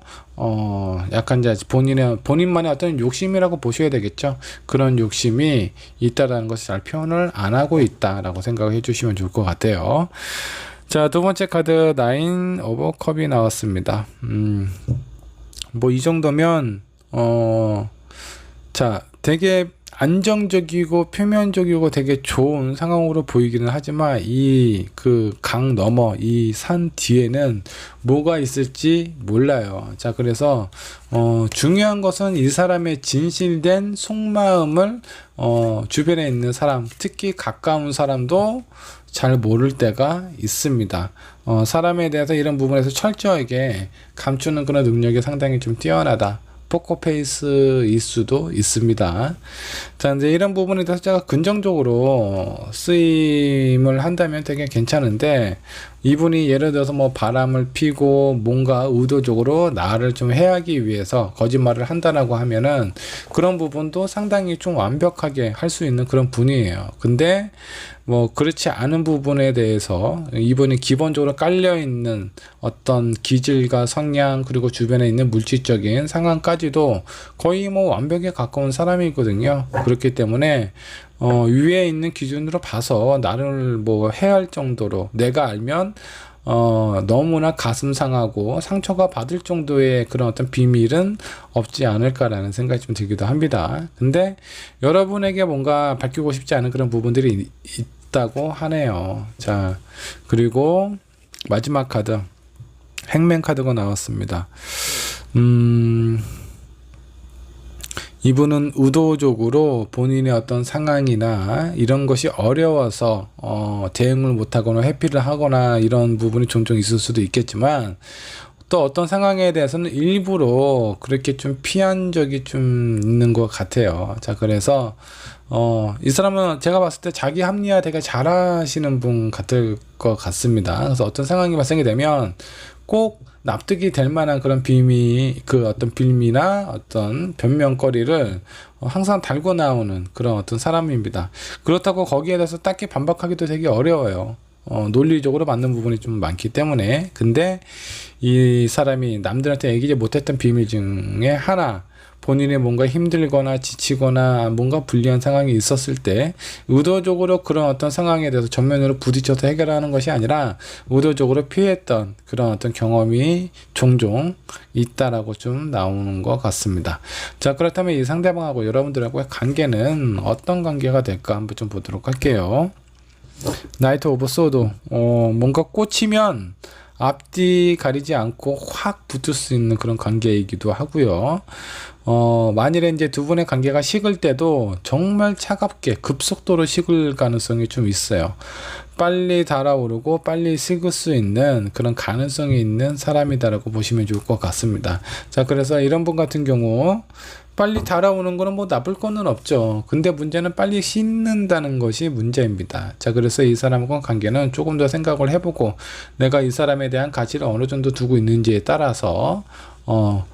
약간 이제 본인만의 어떤 욕심이라고 보셔야 되겠죠. 그런 욕심이 있다라는 것을 잘 표현을 안 하고 있다라고 생각을 해주시면 좋을 것 같아요. 자, 두 번째 카드 나인 오브 컵이 나왔습니다. 뭐 이 정도면 자, 되게 안정적이고 표면적이고 되게 좋은 상황으로 보이기는 하지만 이 그 강 너머 이 산 뒤에는 뭐가 있을지 몰라요. 자, 그래서 중요한 것은 이 사람의 진실된 속마음을 주변에 있는 사람, 특히 가까운 사람도 잘 모를 때가 있습니다. 사람에 대해서 이런 부분에서 철저하게 감추는 그런 능력이 상당히 좀 뛰어나다. 포커페이스일 수도 있습니다. 자, 이제 이런 부분에 대해서 제가 긍정적으로 쓰임을 한다면 되게 괜찮은데, 이분이 예를 들어서 뭐 바람을 피고 뭔가 의도적으로 나를 좀 해하기 위해서 거짓말을 한다라고 하면은 그런 부분도 상당히 좀 완벽하게 할 수 있는 그런 분이에요. 근데 뭐 그렇지 않은 부분에 대해서 이분이 기본적으로 깔려 있는 어떤 기질과 성향 그리고 주변에 있는 물질적인 상황까지도 거의 뭐 완벽에 가까운 사람이거든요. 그렇기 때문에 위에 있는 기준으로 봐서 나를 뭐 해할 정도로 내가 알면 너무나 가슴 상하고 상처가 받을 정도의 그런 어떤 비밀은 없지 않을까라는 생각이 좀 들기도 합니다. 근데 여러분에게 뭔가 밝히고 싶지 않은 그런 부분들이 있다고 하네요. 자, 그리고 마지막 카드 행맨 카드가 나왔습니다. 이분은 의도적으로 본인의 어떤 상황이나 이런 것이 어려워서 대응을 못하거나 회피를 하거나 이런 부분이 종종 있을 수도 있겠지만, 또 어떤 상황에 대해서는 일부러 그렇게 좀 피한 적이 좀 있는 것 같아요. 자, 그래서 이 사람은 제가 봤을 때 자기 합리화 되게 잘하시는 분 같을 것 같습니다. 그래서 어떤 상황이 발생이 되면 꼭 납득이 될 만한 그런 그 어떤 빌미나 어떤 변명거리를 항상 달고 나오는 그런 어떤 사람입니다. 그렇다고 거기에 대해서 딱히 반박하기도 되게 어려워요. 논리적으로 맞는 부분이 좀 많기 때문에. 근데 이 사람이 남들한테 얘기지 못했던 비밀 중에 하나, 본인이 뭔가 힘들거나 지치거나 뭔가 불리한 상황이 있었을 때 의도적으로 그런 어떤 상황에 대해서 전면으로 부딪혀서 해결하는 것이 아니라 의도적으로 피했던 그런 어떤 경험이 종종 있다라고 좀 나오는 것 같습니다. 자, 그렇다면 이 상대방하고 여러분들하고의 관계는 어떤 관계가 될까 한번 좀 보도록 할게요. 나이트 오브 소드, 뭔가 꽂히면 앞뒤 가리지 않고 확 붙을 수 있는 그런 관계이기도 하고요. 만일에 이제 두 분의 관계가 식을 때도 정말 차갑게 급속도로 식을 가능성이 좀 있어요. 빨리 달아오르고 빨리 식을 수 있는 그런 가능성이 있는 사람이다라고 보시면 좋을 것 같습니다. 자, 그래서 이런 분 같은 경우 빨리 달아오는 거는 뭐 나쁠 거는 없죠. 근데 문제는 빨리 식는다는 것이 문제입니다. 자, 그래서 이 사람과 관계는 조금 더 생각을 해보고 내가 이 사람에 대한 가치를 어느 정도 두고 있는지에 따라서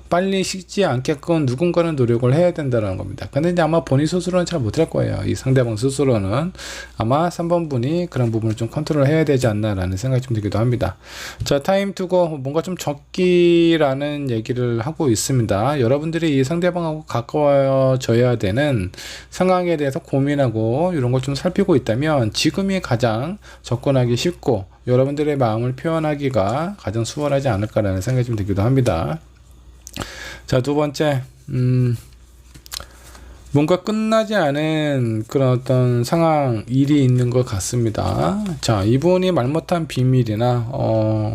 빨리 식지 않게끔 누군가는 노력을 해야 된다는 겁니다. 근데 이제 아마 본인 스스로는 잘 못할 거예요. 이 상대방 스스로는 아마 3번 분이 그런 부분을 좀 컨트롤 해야 되지 않나라는 생각이 좀 들기도 합니다. 자, 타임 투고 뭔가 좀 적기라는 얘기를 하고 있습니다. 여러분들이 이 상대방하고 가까워져야 되는 상황에 대해서 고민하고 이런 걸 좀 살피고 있다면 지금이 가장 접근하기 쉽고 여러분들의 마음을 표현하기가 가장 수월하지 않을까라는 생각이 좀 들기도 합니다. 자, 두 번째, 뭔가 끝나지 않은 그런 어떤 상황, 일이 있는 것 같습니다. 자, 이분이 말 못한 비밀이나,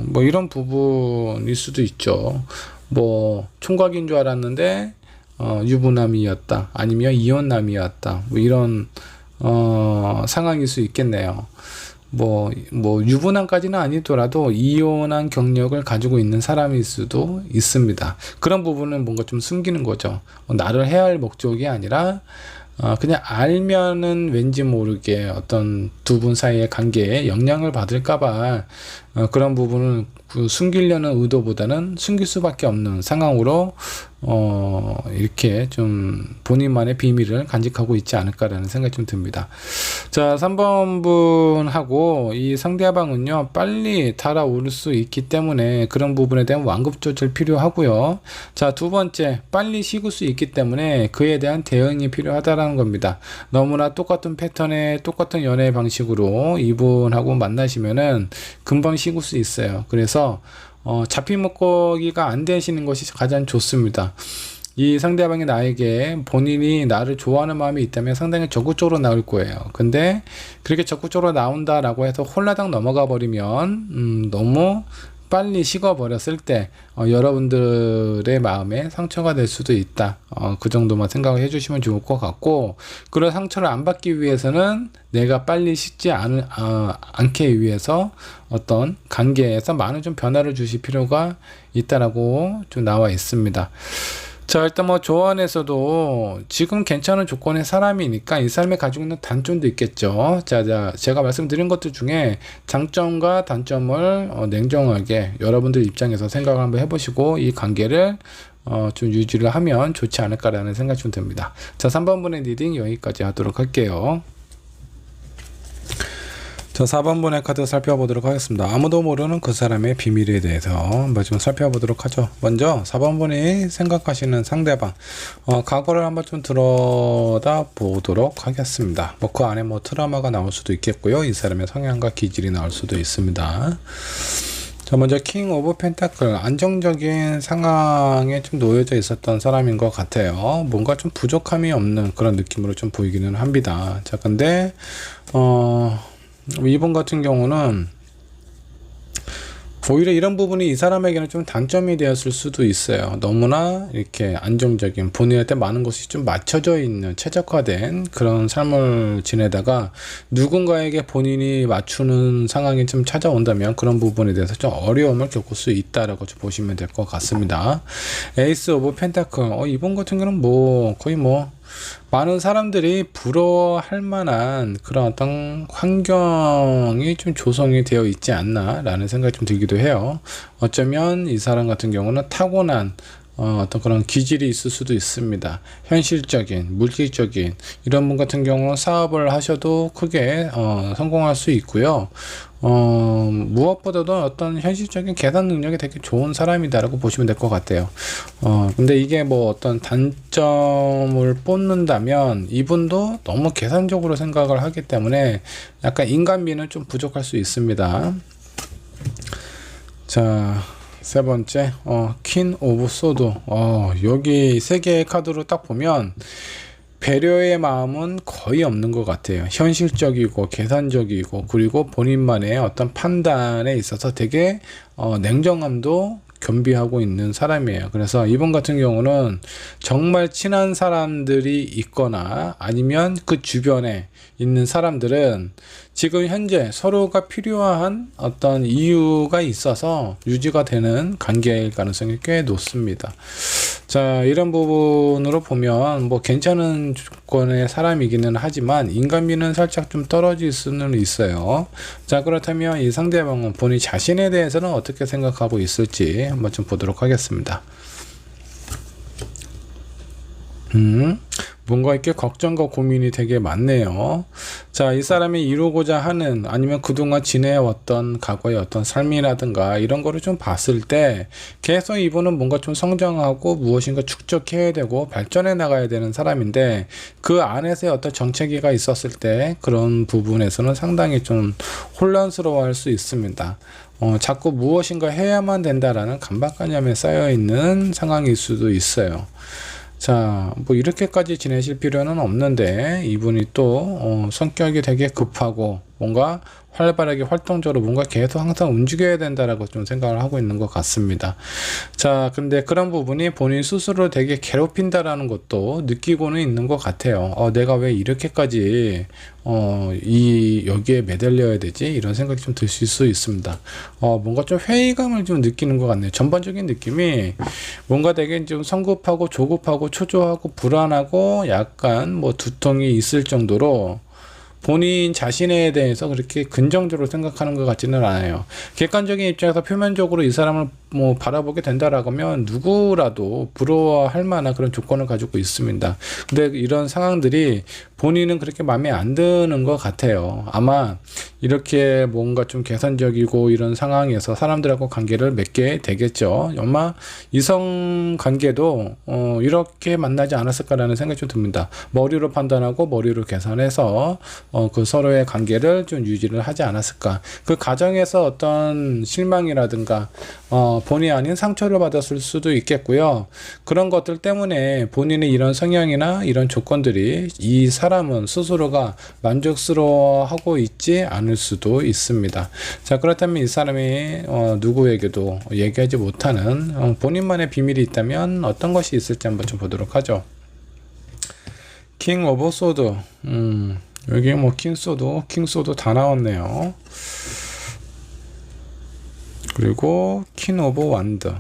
뭐 이런 부분일 수도 있죠. 뭐, 총각인 줄 알았는데, 유부남이었다. 아니면 이혼남이었다. 뭐 이런, 상황일 수 있겠네요. 뭐 유부남까지는 아니더라도 이혼한 경력을 가지고 있는 사람일 수도 있습니다. 그런 부분은 뭔가 좀 숨기는 거죠. 나를 해할 목적이 아니라 그냥 알면은 왠지 모르게 어떤 두 분 사이의 관계에 영향을 받을까봐 그런 부분을 숨기려는 의도보다는 숨길 수밖에 없는 상황으로 이렇게 좀 본인만의 비밀을 간직하고 있지 않을까라는 생각이 좀 듭니다. 자, 3번 분하고 이 상대방은요, 빨리 달아오를 수 있기 때문에 그런 부분에 대한 완급 조절 필요하고요. 자, 두 번째, 빨리 식을 수 있기 때문에 그에 대한 대응이 필요하다라는 겁니다. 너무나 똑같은 패턴의 똑같은 연애 방식으로 이분하고 만나시면은 금방 식을 수 있어요. 그래서 잡힌 먹거기가 안 되시는 것이 가장 좋습니다. 이 상대방이 나에게 본인이 나를 좋아하는 마음이 있다면 상당히 적극적으로 나올 거예요. 근데 그렇게 적극적으로 나온다라고 해서 홀라당 넘어가 버리면 너무 빨리 식어버렸을 때 여러분들의 마음에 상처가 될 수도 있다. 그 정도만 생각을 해주시면 좋을 것 같고, 그런 상처를 안 받기 위해서는 내가 빨리 식지 않게 위해서 어떤 관계에서 많은 좀 변화를 주실 필요가 있다라고 좀 나와 있습니다. 자, 일단 뭐 조언에서도 지금 괜찮은 조건의 사람이니까 이 사람이 가지고 있는 단점도 있겠죠. 자, 제가 말씀드린 것들 중에 장점과 단점을 냉정하게 여러분들 입장에서 생각을 한번 해보시고 이 관계를 좀 유지를 하면 좋지 않을까라는 생각이 좀 듭니다. 자, 3번 분의 리딩 여기까지 하도록 할게요. 자, 4번 분의 카드 살펴보도록 하겠습니다. 아무도 모르는 그 사람의 비밀에 대해서 한번 좀 살펴보도록 하죠. 먼저 4번 분이 생각하시는 상대방, 과거를 한번 좀 들여다보도록 하겠습니다. 뭐 그 안에 뭐 트라우마가 나올 수도 있겠고요. 이 사람의 성향과 기질이 나올 수도 있습니다. 자, 먼저 킹 오브 펜타클, 안정적인 상황에 좀 놓여져 있었던 사람인 것 같아요. 뭔가 좀 부족함이 없는 그런 느낌으로 좀 보이기는 합니다. 자, 근데 이분 같은 경우는 오히려 이런 부분이 이 사람에게는 좀 단점이 되었을 수도 있어요. 너무나 이렇게 안정적인, 본인한테 많은 것이 좀 맞춰져 있는, 최적화된 그런 삶을 지내다가 누군가에게 본인이 맞추는 상황이 좀 찾아온다면 그런 부분에 대해서 좀 어려움을 겪을 수 있다라고 좀 보시면 될 것 같습니다. 에이스 오브 펜타클, 이분 같은 경우는 뭐 거의 뭐 많은 사람들이 부러워할 만한 그런 어떤 환경이 좀 조성이 되어 있지 않나 라는 생각이 좀 들기도 해요. 어쩌면 이 사람 같은 경우는 타고난 어떤 그런 기질이 있을 수도 있습니다. 현실적인, 물질적인 이런 분 같은 경우는 사업을 하셔도 크게 성공할 수 있고요. 무엇보다도 어떤 현실적인 계산 능력이 되게 좋은 사람이다라고 보시면 될 것 같아요. 근데 이게 뭐 어떤 단점을 뽑는다면 이분도 너무 계산적으로 생각을 하기 때문에 약간 인간미는 좀 부족할 수 있습니다. 자, 세 번째, 퀸 오브 소드. 여기 세 개의 카드로 딱 보면 배려의 마음은 거의 없는 것 같아요. 현실적이고 계산적이고 그리고 본인만의 어떤 판단에 있어서 되게 냉정함도 겸비하고 있는 사람이에요. 그래서 이분 같은 경우는 정말 친한 사람들이 있거나 아니면 그 주변에 있는 사람들은 지금 현재 서로가 필요한 어떤 이유가 있어서 유지가 되는 관계일 가능성이 꽤 높습니다. 자, 이런 부분으로 보면 뭐 괜찮은 조건의 사람이기는 하지만 인간미는 살짝 좀 떨어질 수는 있어요. 자, 그렇다면 이 상대방은 본인 자신에 대해서는 어떻게 생각하고 있을지 한번 좀 보도록 하겠습니다. 뭔가 이렇게 걱정과 고민이 되게 많네요. 자, 이 사람이 이루고자 하는 아니면 그동안 지내왔던 과거의 어떤 삶이라든가 이런 거를 좀 봤을 때 계속 이분은 뭔가 좀 성장하고 무엇인가 축적해야 되고 발전해 나가야 되는 사람인데 그 안에서의 어떤 정체기가 있었을 때 그런 부분에서는 상당히 좀 혼란스러워 할 수 있습니다. 자꾸 무엇인가 해야만 된다라는 강박관념에 쌓여 있는 상황일 수도 있어요. 자, 뭐 이렇게까지 지내실 필요는 없는데 이분이 또 성격이 되게 급하고 뭔가 활발하게 활동적으로 뭔가 계속 항상 움직여야 된다라고 좀 생각을 하고 있는 것 같습니다. 자, 근데 그런 부분이 본인 스스로 되게 괴롭힌다라는 것도 느끼고는 있는 것 같아요. 내가 왜 이렇게까지 여기에 매달려야 되지? 이런 생각이 좀 드실 수 있습니다. 뭔가 좀 회의감을 좀 느끼는 것 같네요. 전반적인 느낌이 뭔가 되게 좀 성급하고 조급하고 초조하고 불안하고 약간 뭐 두통이 있을 정도로 본인 자신에 대해서 그렇게 긍정적으로 생각하는 것 같지는 않아요. 객관적인 입장에서 표면적으로 이 사람을 뭐 바라보게 된다라고 하면 누구라도 부러워할 만한 그런 조건을 가지고 있습니다. 근데 이런 상황들이 본인은 그렇게 마음에 안 드는 것 같아요. 아마 이렇게 뭔가 좀 계산적이고 이런 상황에서 사람들하고 관계를 맺게 되겠죠. 아마 이성 관계도 이렇게 만나지 않았을까라는 생각이 좀 듭니다. 머리로 판단하고 머리로 계산해서 그 서로의 관계를 좀 유지를 하지 않았을까. 그 과정에서 어떤 실망이라든가 본의 아닌 상처를 받았을 수도 있겠고요. 그런 것들 때문에 본인의 이런 성향이나 이런 조건들이 이 사람은 스스로가 만족스러워하고 있지 않을 수도 있습니다. 자, 그렇다면 이 사람이 누구에게도 얘기하지 못하는 본인만의 비밀이 있다면 어떤 것이 있을지 한번 좀 보도록 하죠. 킹 오브 소드. 여기 뭐 킹소드 다 나왔네요. 그리고 퀸 오브 완드.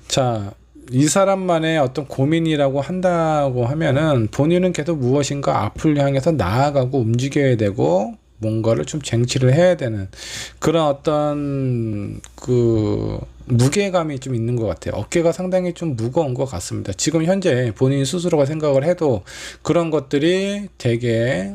자, 이 사람만의 어떤 고민이라고 한다고 하면은 본인은 계속 무엇인가 앞을 향해서 나아가고 움직여야 되고 뭔가를 좀 쟁취를 해야 되는 그런 어떤 그 무게감이 좀 있는 것 같아요. 어깨가 상당히 좀 무거운 것 같습니다. 지금 현재 본인 스스로가 생각을 해도 그런 것들이 되게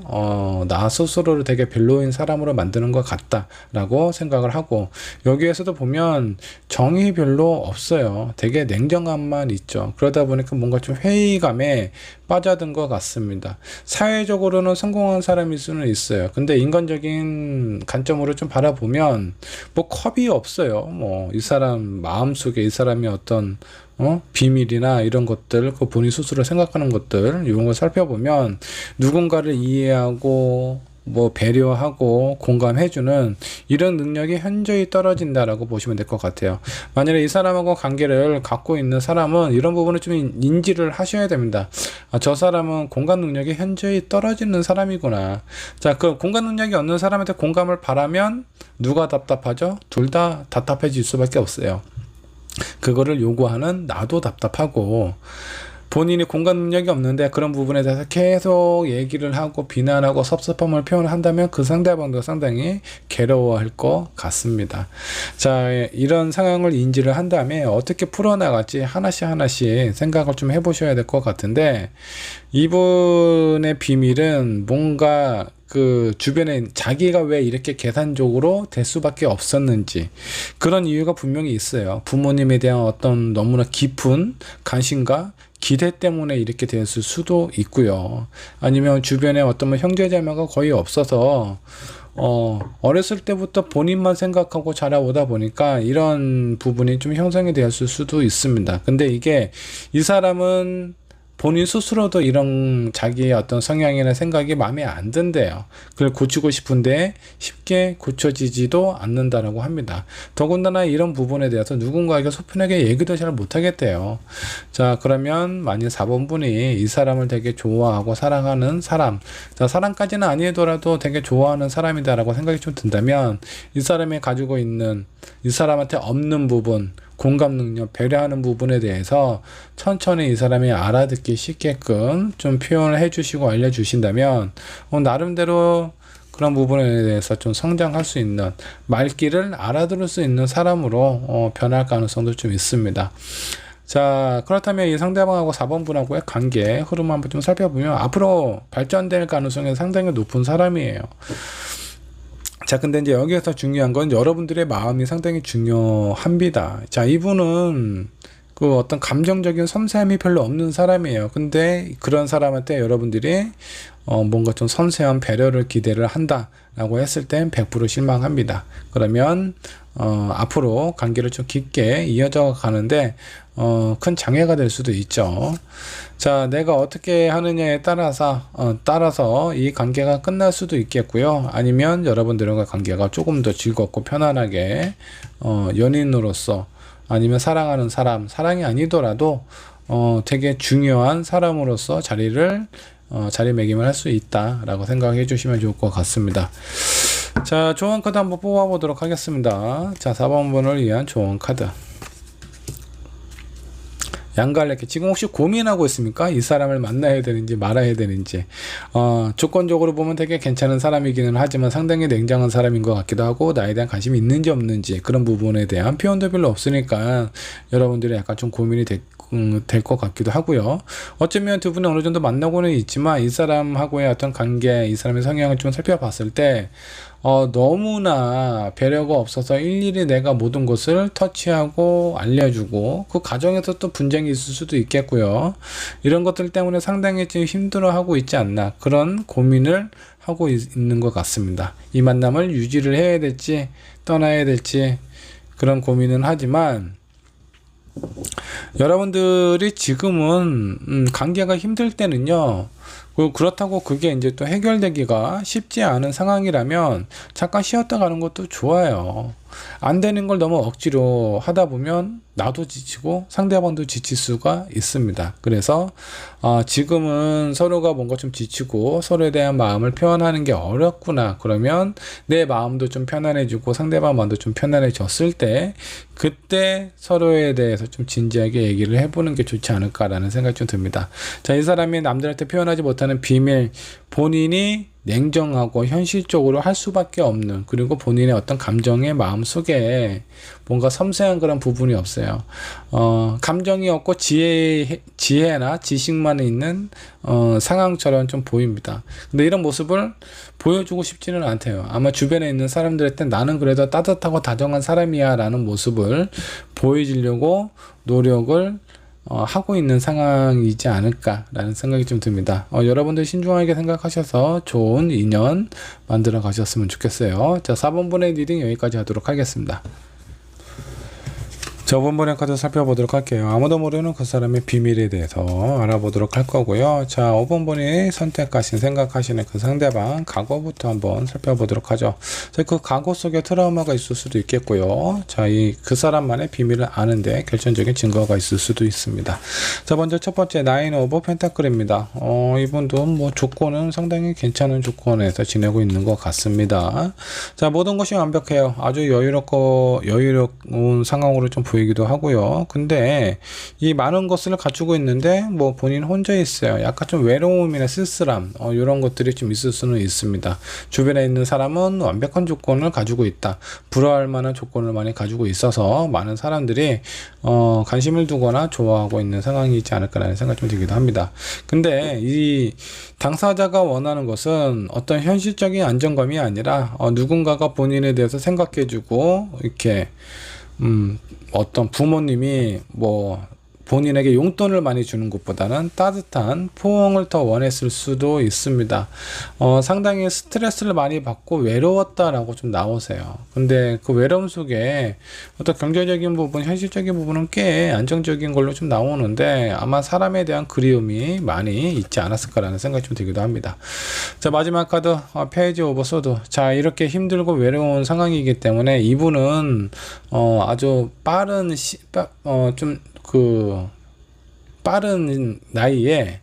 나 스스로를 되게 별로인 사람으로 만드는 것 같다라고 생각을 하고 여기에서도 보면 정이 별로 없어요. 되게 냉정함만 있죠. 그러다 보니까 뭔가 좀 회의감에 빠져든 것 같습니다. 사회적으로는 성공한 사람일 수는 있어요. 근데 인간적인 관점으로 좀 바라보면 뭐 컵이 없어요. 뭐 이 사람 마음속에 이 사람이 어떤 비밀이나 이런 것들, 그 본인 스스로 생각하는 것들 이런 걸 살펴보면 누군가를 이해하고 뭐 배려하고 공감해주는 이런 능력이 현저히 떨어진다라고 보시면 될 것 같아요. 만약에 이 사람하고 관계를 갖고 있는 사람은 이런 부분을 좀 인지를 하셔야 됩니다. 저 사람은 공감 능력이 현저히 떨어지는 사람이구나. 자, 그 공감 능력이 없는 사람한테 공감을 바라면 누가 답답하죠? 둘 다 답답해질 수밖에 없어요. 그거를 요구하는 나도 답답하고 본인이 공감 능력이 없는데 그런 부분에 대해서 계속 얘기를 하고 비난하고 섭섭함을 표현한다면 그 상대방도 상당히 괴로워할 것 같습니다. 자, 이런 상황을 인지를 한 다음에 어떻게 풀어나갈지 하나씩 생각을 좀 해보셔야 될 것 같은데 이분의 비밀은 뭔가 그 주변에 자기가 왜 이렇게 계산적으로 될 수밖에 없었는지 그런 이유가 분명히 있어요. 부모님에 대한 어떤 너무나 깊은 관심과 기대 때문에 이렇게 됐을 수도 있고요. 아니면 주변에 어떤 형제자매가 거의 없어서 어렸을 때부터 본인만 생각하고 자라오다 보니까 이런 부분이 좀 형성이 되었을 수도 있습니다. 근데 이게 이 사람은 본인 스스로도 이런 자기의 어떤 성향이나 생각이 마음에 안 든대요. 그걸 고치고 싶은데 쉽게 고쳐지지도 않는다라고 합니다. 더군다나 이런 부분에 대해서 누군가에게 소편하게 얘기도 잘 못하겠대요. 자, 그러면 만약 4번 분이 이 사람을 되게 좋아하고 사랑하는 사람, 자, 사랑까지는 아니더라도 되게 좋아하는 사람이다라고 생각이 좀 든다면 이 사람이 가지고 있는 이 사람한테 없는 부분, 공감 능력, 배려하는 부분에 대해서 천천히 이 사람이 알아듣기 쉽게끔 좀 표현을 해주시고 알려주신다면 나름대로 그런 부분에 대해서 좀 성장할 수 있는 말귀를 알아들을 수 있는 사람으로 변할 가능성도 좀 있습니다. 자, 그렇다면 이 상대방하고 4번 분하고의 관계 흐름 한번 좀 살펴보면 앞으로 발전될 가능성이 상당히 높은 사람이에요. 자, 근데 이제 여기에서 중요한 건 여러분들의 마음이 상당히 중요합니다. 자, 이분은 그 어떤 감정적인 섬세함이 별로 없는 사람이에요. 근데 그런 사람한테 여러분들이 뭔가 좀 섬세한 배려를 기대를 한다라고 했을 땐 100% 실망합니다. 그러면 앞으로 관계를 좀 깊게 이어져 가는데 큰 장애가 될 수도 있죠. 자, 내가 어떻게 하느냐에 따라서 이 관계가 끝날 수도 있겠고요. 아니면 여러분들과 관계가 조금 더 즐겁고 편안하게 연인으로서 아니면 사랑하는 사람, 사랑이 아니더라도 되게 중요한 사람으로서 자리매김을 할 수 있다라고 생각해 주시면 좋을 것 같습니다. 자, 조언 카드 한번 뽑아보도록 하겠습니다. 자, 4번 분을 위한 조언 카드. 양갈래기. 지금 혹시 고민하고 있습니까? 이 사람을 만나야 되는지 말아야 되는지. 조건적으로 보면 되게 괜찮은 사람이기는 하지만 상당히 냉정한 사람인 것 같기도 하고, 나에 대한 관심이 있는지 없는지 그런 부분에 대한 표현도 별로 없으니까 여러분들이 약간 좀 고민이 될 것 같기도 하고요. 어쩌면 두 분이 어느 정도 만나고는 있지만 이 사람하고의 어떤 관계, 이 사람의 성향을 좀 살펴봤을 때 너무나 배려가 없어서 일일이 내가 모든 것을 터치하고 알려주고, 그 과정에서 또 분쟁이 있을 수도 있겠고요. 이런 것들 때문에 상당히 좀 힘들어하고 있지 않나, 그런 고민을 하고 있는 것 같습니다. 이 만남을 유지를 해야 될지 떠나야 될지 그런 고민은 하지만, 여러분들이 지금은 관계가 힘들 때는요, 그렇다고 그게 이제 또 해결되기가 쉽지 않은 상황이라면 잠깐 쉬었다 가는 것도 좋아요. 안 되는 걸 너무 억지로 하다 보면 나도 지치고 상대방도 지칠 수가 있습니다. 그래서 지금은 서로가 뭔가 좀 지치고 서로에 대한 마음을 표현하는 게 어렵구나, 그러면 내 마음도 좀 편안해지고 상대방 마음도 좀 편안해졌을 때 그때 서로에 대해서 좀 진지하게 얘기를 해보는 게 좋지 않을까라는 생각이 좀 듭니다. 자, 이 사람이 남들한테 표현하지 못하는 비밀, 본인이 냉정하고 현실적으로 할 수밖에 없는, 그리고 본인의 어떤 감정의 마음 속에 뭔가 섬세한 그런 부분이 없어요. 감정이 없고 지혜나 지식만 있는 상황처럼 좀 보입니다. 근데 이런 모습을 보여주고 싶지는 않대요. 아마 주변에 있는 사람들한테 나는 그래도 따뜻하고 다정한 사람이야 라는 모습을 보여주려고 노력을 하고 있는 상황이지 않을까라는 생각이 좀 듭니다. 여러분들 신중하게 생각하셔서 좋은 인연 만들어 가셨으면 좋겠어요. 자, 4번 분의 리딩 여기까지 하도록 하겠습니다. 저번번의 카드 살펴보도록 할게요. 아무도 모르는 그 사람의 비밀에 대해서 알아보도록 할 거고요. 자, 5번 분이 선택하신, 생각하시는 그 상대방 과거부터 한번 살펴보도록 하죠. 자, 그 과거 속에 트라우마가 있을 수도 있겠고요. 자, 그 사람만의 비밀을 아는데 결정적인 증거가 있을 수도 있습니다. 자, 먼저 첫 번째 나인 오브 펜타클입니다. 이분도 뭐 조건은 상당히 괜찮은 조건에서 지내고 있는 것 같습니다. 자, 모든 것이 완벽해요. 아주 여유로운 상황으로 좀 보이기도 하고요. 근데 이 많은 것을 갖추고 있는데 뭐 본인 혼자 있어요. 약간 좀 외로움이나 쓸쓸함, 이런 것들이 좀 있을 수는 있습니다. 주변에 있는 사람은 완벽한 조건을 가지고 있다, 부러워할 만한 조건을 많이 가지고 있어서 많은 사람들이 관심을 두거나 좋아하고 있는 상황이지 않을까라는 생각이 좀 들기도 합니다. 근데 이 당사자가 원하는 것은 어떤 현실적인 안정감이 아니라 누군가가 본인에 대해서 생각해주고, 이렇게 어떤 부모님이 뭐 본인에게 용돈을 많이 주는 것보다는 따뜻한 포옹을 더 원했을 수도 있습니다. 상당히 스트레스를 많이 받고 외로웠다라고 좀 나오세요. 근데 그 외로움 속에 어떤 경제적인 부분, 현실적인 부분은 꽤 안정적인 걸로 좀 나오는데 아마 사람에 대한 그리움이 많이 있지 않았을까라는 생각이 좀 들기도 합니다. 자, 마지막 카드 페이지 오브 소드. 자, 이렇게 힘들고 외로운 상황이기 때문에 이분은 아주 빠른 나이에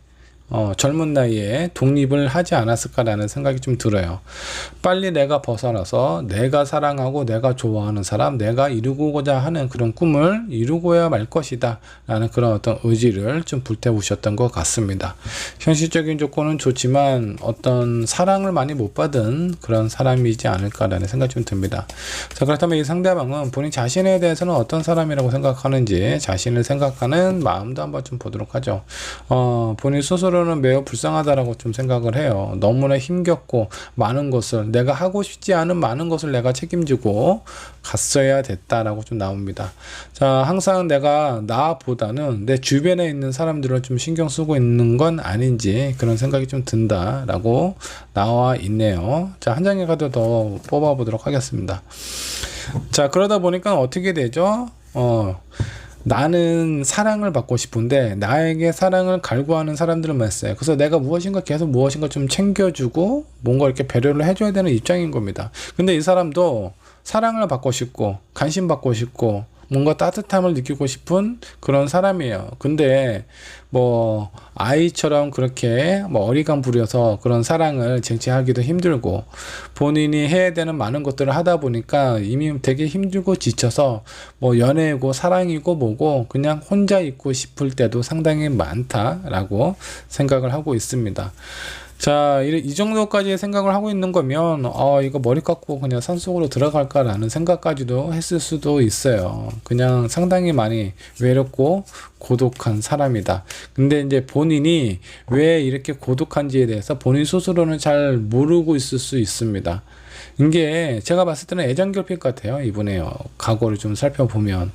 젊은 나이에 독립을 하지 않았을까라는 생각이 좀 들어요. 빨리 내가 벗어나서 내가 사랑하고 내가 좋아하는 사람, 내가 이루고자 하는 그런 꿈을 이루고야 말 것이다 라는 그런 어떤 의지를 좀 불태우셨던 것 같습니다. 현실적인 조건은 좋지만 어떤 사랑을 많이 못 받은 그런 사람이지 않을까라는 생각이 좀 듭니다. 자, 그렇다면 이 상대방은 본인 자신에 대해서는 어떤 사람이라고 생각하는지 자신을 생각하는 마음도 한번 좀 보도록 하죠. 본인 스스로는 매우 불쌍하다라고 좀 생각을 해요. 너무나 힘겹고 많은 것을 내가 하고 싶지 않은 많은 것을 내가 책임지고 갔어야 됐다라고 좀 나옵니다. 자, 항상 내가 나보다는 내 주변에 있는 사람들을 좀 신경 쓰고 있는 건 아닌지 그런 생각이 좀 든다라고 나와 있네요. 자, 한 장의 카드 더 뽑아 보도록 하겠습니다. 자, 그러다 보니까 어떻게 되죠? 나는 사랑을 받고 싶은데 나에게 사랑을 갈구하는 사람들은 있어요. 그래서 내가 무엇인가 계속 무엇인가 좀 챙겨주고 뭔가 이렇게 배려를 해줘야 되는 입장인 겁니다. 근데 이 사람도 사랑을 받고 싶고 관심 받고 싶고 뭔가 따뜻함을 느끼고 싶은 그런 사람이에요. 근데 뭐 아이처럼 그렇게 뭐 어리광 부려서 그런 사랑을 쟁취하기도 힘들고 본인이 해야 되는 많은 것들을 하다 보니까 이미 되게 힘들고 지쳐서 뭐 연애고 사랑이고 뭐고 그냥 혼자 있고 싶을 때도 상당히 많다라고 생각을 하고 있습니다. 자, 이 정도까지 생각을 하고 있는 거면 이거 머리 깎고 그냥 산속으로 들어갈까라는 생각까지도 했을 수도 있어요. 그냥 상당히 많이 외롭고 고독한 사람이다. 근데 이제 본인이 왜 이렇게 고독한지에 대해서 본인 스스로는 잘 모르고 있을 수 있습니다. 이게 제가 봤을 때는 애정결핍 같아요. 이분의 과거를 좀 살펴보면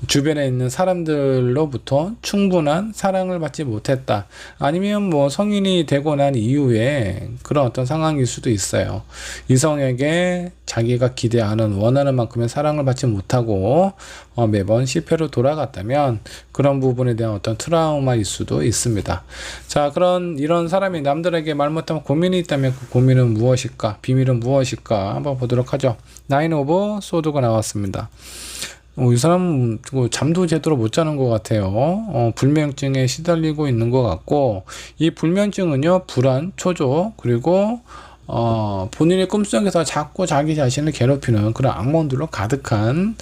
주변에 있는 사람들로부터 충분한 사랑을 받지 못했다. 아니면 뭐 성인이 되고 난 이후에 그런 어떤 상황일 수도 있어요. 이성에게 자기가 기대하는 원하는 만큼의 사랑을 받지 못하고 매번 실패로 돌아갔다면 그런 부분에 대한 어떤 트라우마일 수도 있습니다. 자, 이런 사람이 남들에게 말 못하면 고민이 있다면 그 고민은 무엇일까? 비밀은 무엇일까? 한번 보도록 하죠. 나인 오브 소드가 나왔습니다. 이 사람 잠도 제대로 못 자는 것 같아요. 불면증에 시달리고 있는 것 같고 이 불면증은요 불안, 초조 그리고 본인의 꿈속에서 자꾸 자기 자신을 괴롭히는 그런 악몽들로 가득한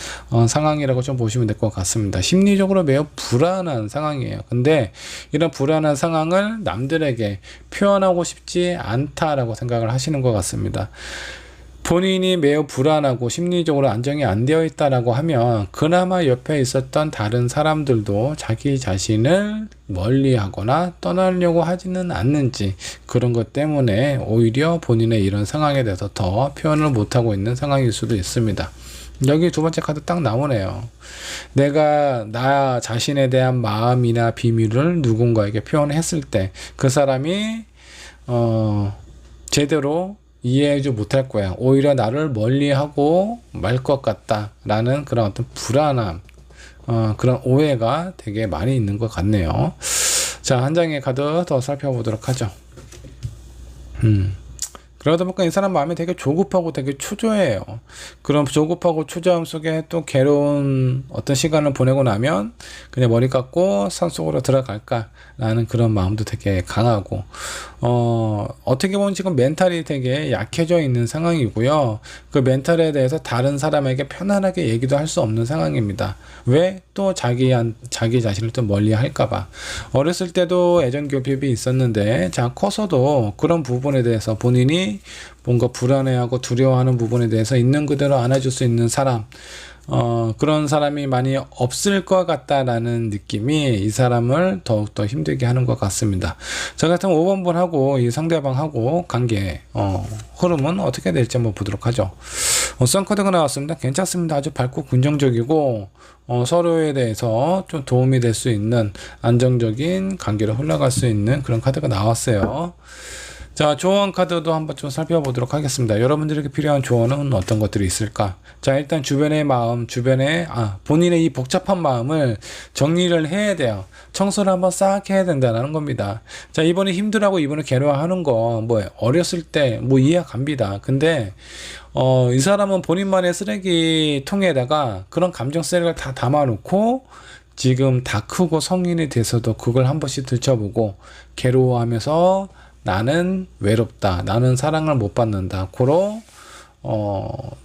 상황이라고 좀 보시면 될 것 같습니다. 심리적으로 매우 불안한 상황이에요. 근데 이런 불안한 상황을 남들에게 표현하고 싶지 않다라고 생각을 하시는 것 같습니다. 본인이 매우 불안하고 심리적으로 안정이 안 되어 있다라고 하면 그나마 옆에 있었던 다른 사람들도 자기 자신을 멀리하거나 떠나려고 하지는 않는지 그런 것 때문에 오히려 본인의 이런 상황에 대해서 더 표현을 못하고 있는 상황일 수도 있습니다. 여기 두 번째 카드 딱 나오네요. 내가 나 자신에 대한 마음이나 비밀을 누군가에게 표현했을 때 그 사람이 제대로 이해하지 못할 거야. 오히려 나를 멀리하고 말 것 같다라는 그런 어떤 불안함, 그런 오해가 되게 많이 있는 것 같네요. 자, 한 장의 카드 더 살펴보도록 하죠. 그러다 보니까 이 사람 마음이 되게 조급하고 되게 초조해요. 그런 조급하고 초조함 속에 또 괴로운 어떤 시간을 보내고 나면 그냥 머리 깎고 산속으로 들어갈까라는 그런 마음도 되게 강하고 어떻게 보면 지금 멘탈이 되게 약해져 있는 상황이고요. 그 멘탈에 대해서 다른 사람에게 편안하게 얘기도 할 수 없는 상황입니다. 왜? 또 자기 자신을 또 멀리 할까봐. 어렸을 때도 애정 결핍이 있었는데 자, 커서도 그런 부분에 대해서 본인이 뭔가 불안해하고 두려워하는 부분에 대해서 있는 그대로 안아줄 수 있는 사람, 그런 사람이 많이 없을 것 같다라는 느낌이 이 사람을 더욱더 힘들게 하는 것 같습니다. 저 같은 5번 분하고 이 상대방하고 관계 흐름은 어떻게 될지 한번 보도록 하죠. 썬카드가 나왔습니다. 괜찮습니다. 아주 밝고 긍정적이고 서로에 대해서 좀 도움이 될 수 있는 안정적인 관계로 흘러갈 수 있는 그런 카드가 나왔어요. 자, 조언 카드도 한번 좀 살펴보도록 하겠습니다. 여러분들에게 필요한 조언은 어떤 것들이 있을까? 자, 일단 주변의 마음, 본인의 이 복잡한 마음을 정리를 해야 돼요. 청소를 한번 싹 해야 된다는 겁니다. 자, 이번에 힘들어하고 이번에 괴로워하는 거, 어렸을 때, 이해가 갑니다. 근데, 이 사람은 본인만의 쓰레기통에다가 그런 감정 쓰레기를 다 담아놓고, 지금 다 크고 성인이 돼서도 그걸 한 번씩 들춰보고 괴로워하면서 나는 외롭다, 나는 사랑을 못 받는다, 고로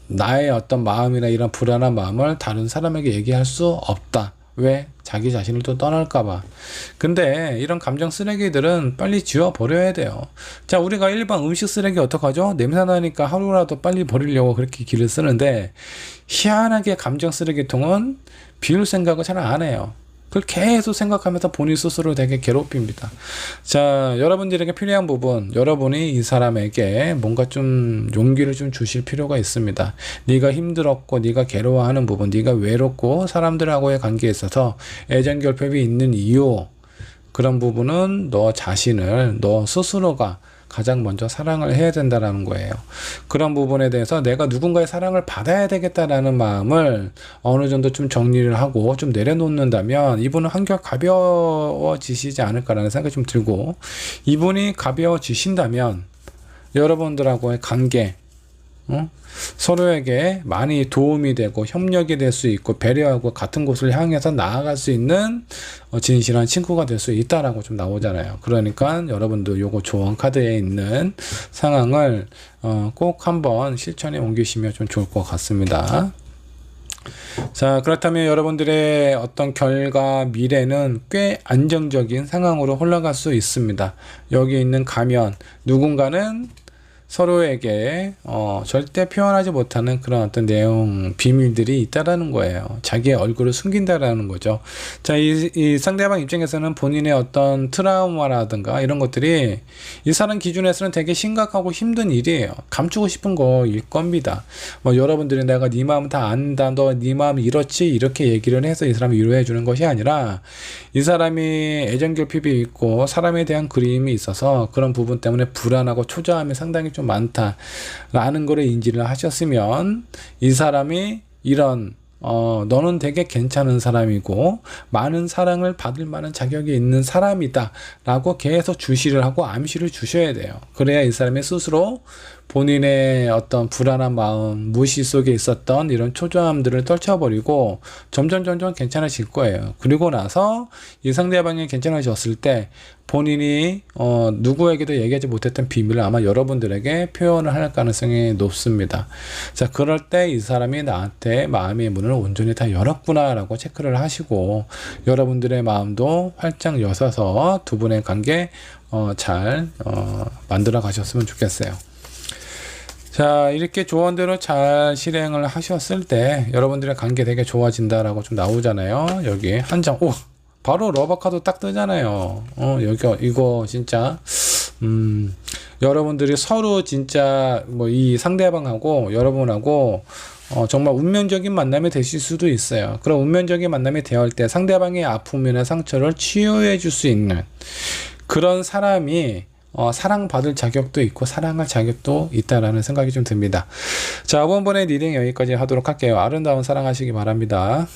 나의 어떤 마음이나 이런 불안한 마음을 다른 사람에게 얘기할 수 없다. 왜? 자기 자신을 또 떠날까봐. 근데 이런 감정 쓰레기들은 빨리 지워버려야 돼요. 자, 우리가 일반 음식 쓰레기 어떡하죠? 냄새 나니까 하루라도 빨리 버리려고 그렇게 길을 쓰는데, 희한하게 감정 쓰레기통은 비울 생각을 잘 안 해요. 그걸 계속 생각하면서 본인 스스로 되게 괴롭힙니다. 자, 여러분들에게 필요한 부분, 여러분이 이 사람에게 뭔가 좀 용기를 좀 주실 필요가 있습니다. 네가 힘들었고 네가 괴로워하는 부분, 네가 외롭고 사람들하고의 관계에 있어서 애정결핍이 있는 이유, 그런 부분은 너 자신을, 너 스스로가 가장 먼저 사랑을 해야 된다라는 거예요. 그런 부분에 대해서 내가 누군가의 사랑을 받아야 되겠다라는 마음을 어느 정도 좀 정리를 하고 좀 내려놓는다면 이분은 한결 가벼워지시지 않을까라는 생각이 좀 들고, 이분이 가벼워지신다면 여러분들하고의 관계, 서로에게 많이 도움이 되고 협력이 될 수 있고 배려하고 같은 곳을 향해서 나아갈 수 있는 진실한 친구가 될 수 있다라고 좀 나오잖아요. 그러니까 여러분도 요거 조언 카드에 있는 상황을 꼭 한번 실천에 옮기시면 좀 좋을 것 같습니다. 자, 그렇다면 여러분들의 어떤 결과 미래는 꽤 안정적인 상황으로 흘러갈 수 있습니다. 여기 있는 가면, 누군가는 서로에게 절대 표현하지 못하는 그런 어떤 내용, 비밀들이 있다라는 거예요. 자기의 얼굴을 숨긴다라는 거죠. 자, 이 상대방 입장에서는 본인의 어떤 트라우마라든가 이런 것들이 이 사람 기준에서는 되게 심각하고 힘든 일이에요. 감추고 싶은 거일 겁니다. 뭐 여러분들이 내가 네 마음 다 안다, 너 네 마음 이렇지, 이렇게 얘기를 해서 이 사람을 위로해 주는 것이 아니라, 이 사람이 애정결핍이 있고 사람에 대한 그리움이 있어서 그런 부분 때문에 불안하고 초조함이 상당히 좀 많다라는 거를 인지를 하셨으면, 이 사람이 이런 너는 되게 괜찮은 사람이고 많은 사랑을 받을 만한 자격이 있는 사람이다 라고 계속 주시를 하고 암시를 주셔야 돼요. 그래야 이 사람이 스스로 본인의 어떤 불안한 마음, 무시 속에 있었던 이런 초조함들을 떨쳐버리고 점점 괜찮아질 거예요. 그리고 나서 이 상대방이 괜찮아졌을 때 본인이 누구에게도 얘기하지 못했던 비밀을 아마 여러분들에게 표현을 할 가능성이 높습니다. 자, 그럴 때 이 사람이 나한테 마음의 문을 온전히 다 열었구나 라고 체크를 하시고, 여러분들의 마음도 활짝 여셔서 두 분의 관계 잘 만들어 가셨으면 좋겠어요. 자, 이렇게 조언대로 잘 실행을 하셨을 때 여러분들의 관계 되게 좋아진다라고 좀 나오잖아요. 여기 한 장, 오, 바로 러버 카드 딱 뜨잖아요. 여기 이거 진짜 여러분들이 서로 진짜 뭐 이 상대방하고 여러분하고 정말 운명적인 만남이 되실 수도 있어요. 그런 운명적인 만남이 되었을 때 상대방의 아픔이나 상처를 치유해 줄 수 있는 그런 사람이 사랑받을 자격도 있고 사랑할 자격도 있다라는 생각이 좀 듭니다. 자, 이번번에 리딩 여기까지 하도록 할게요. 아름다운 사랑하시기 바랍니다.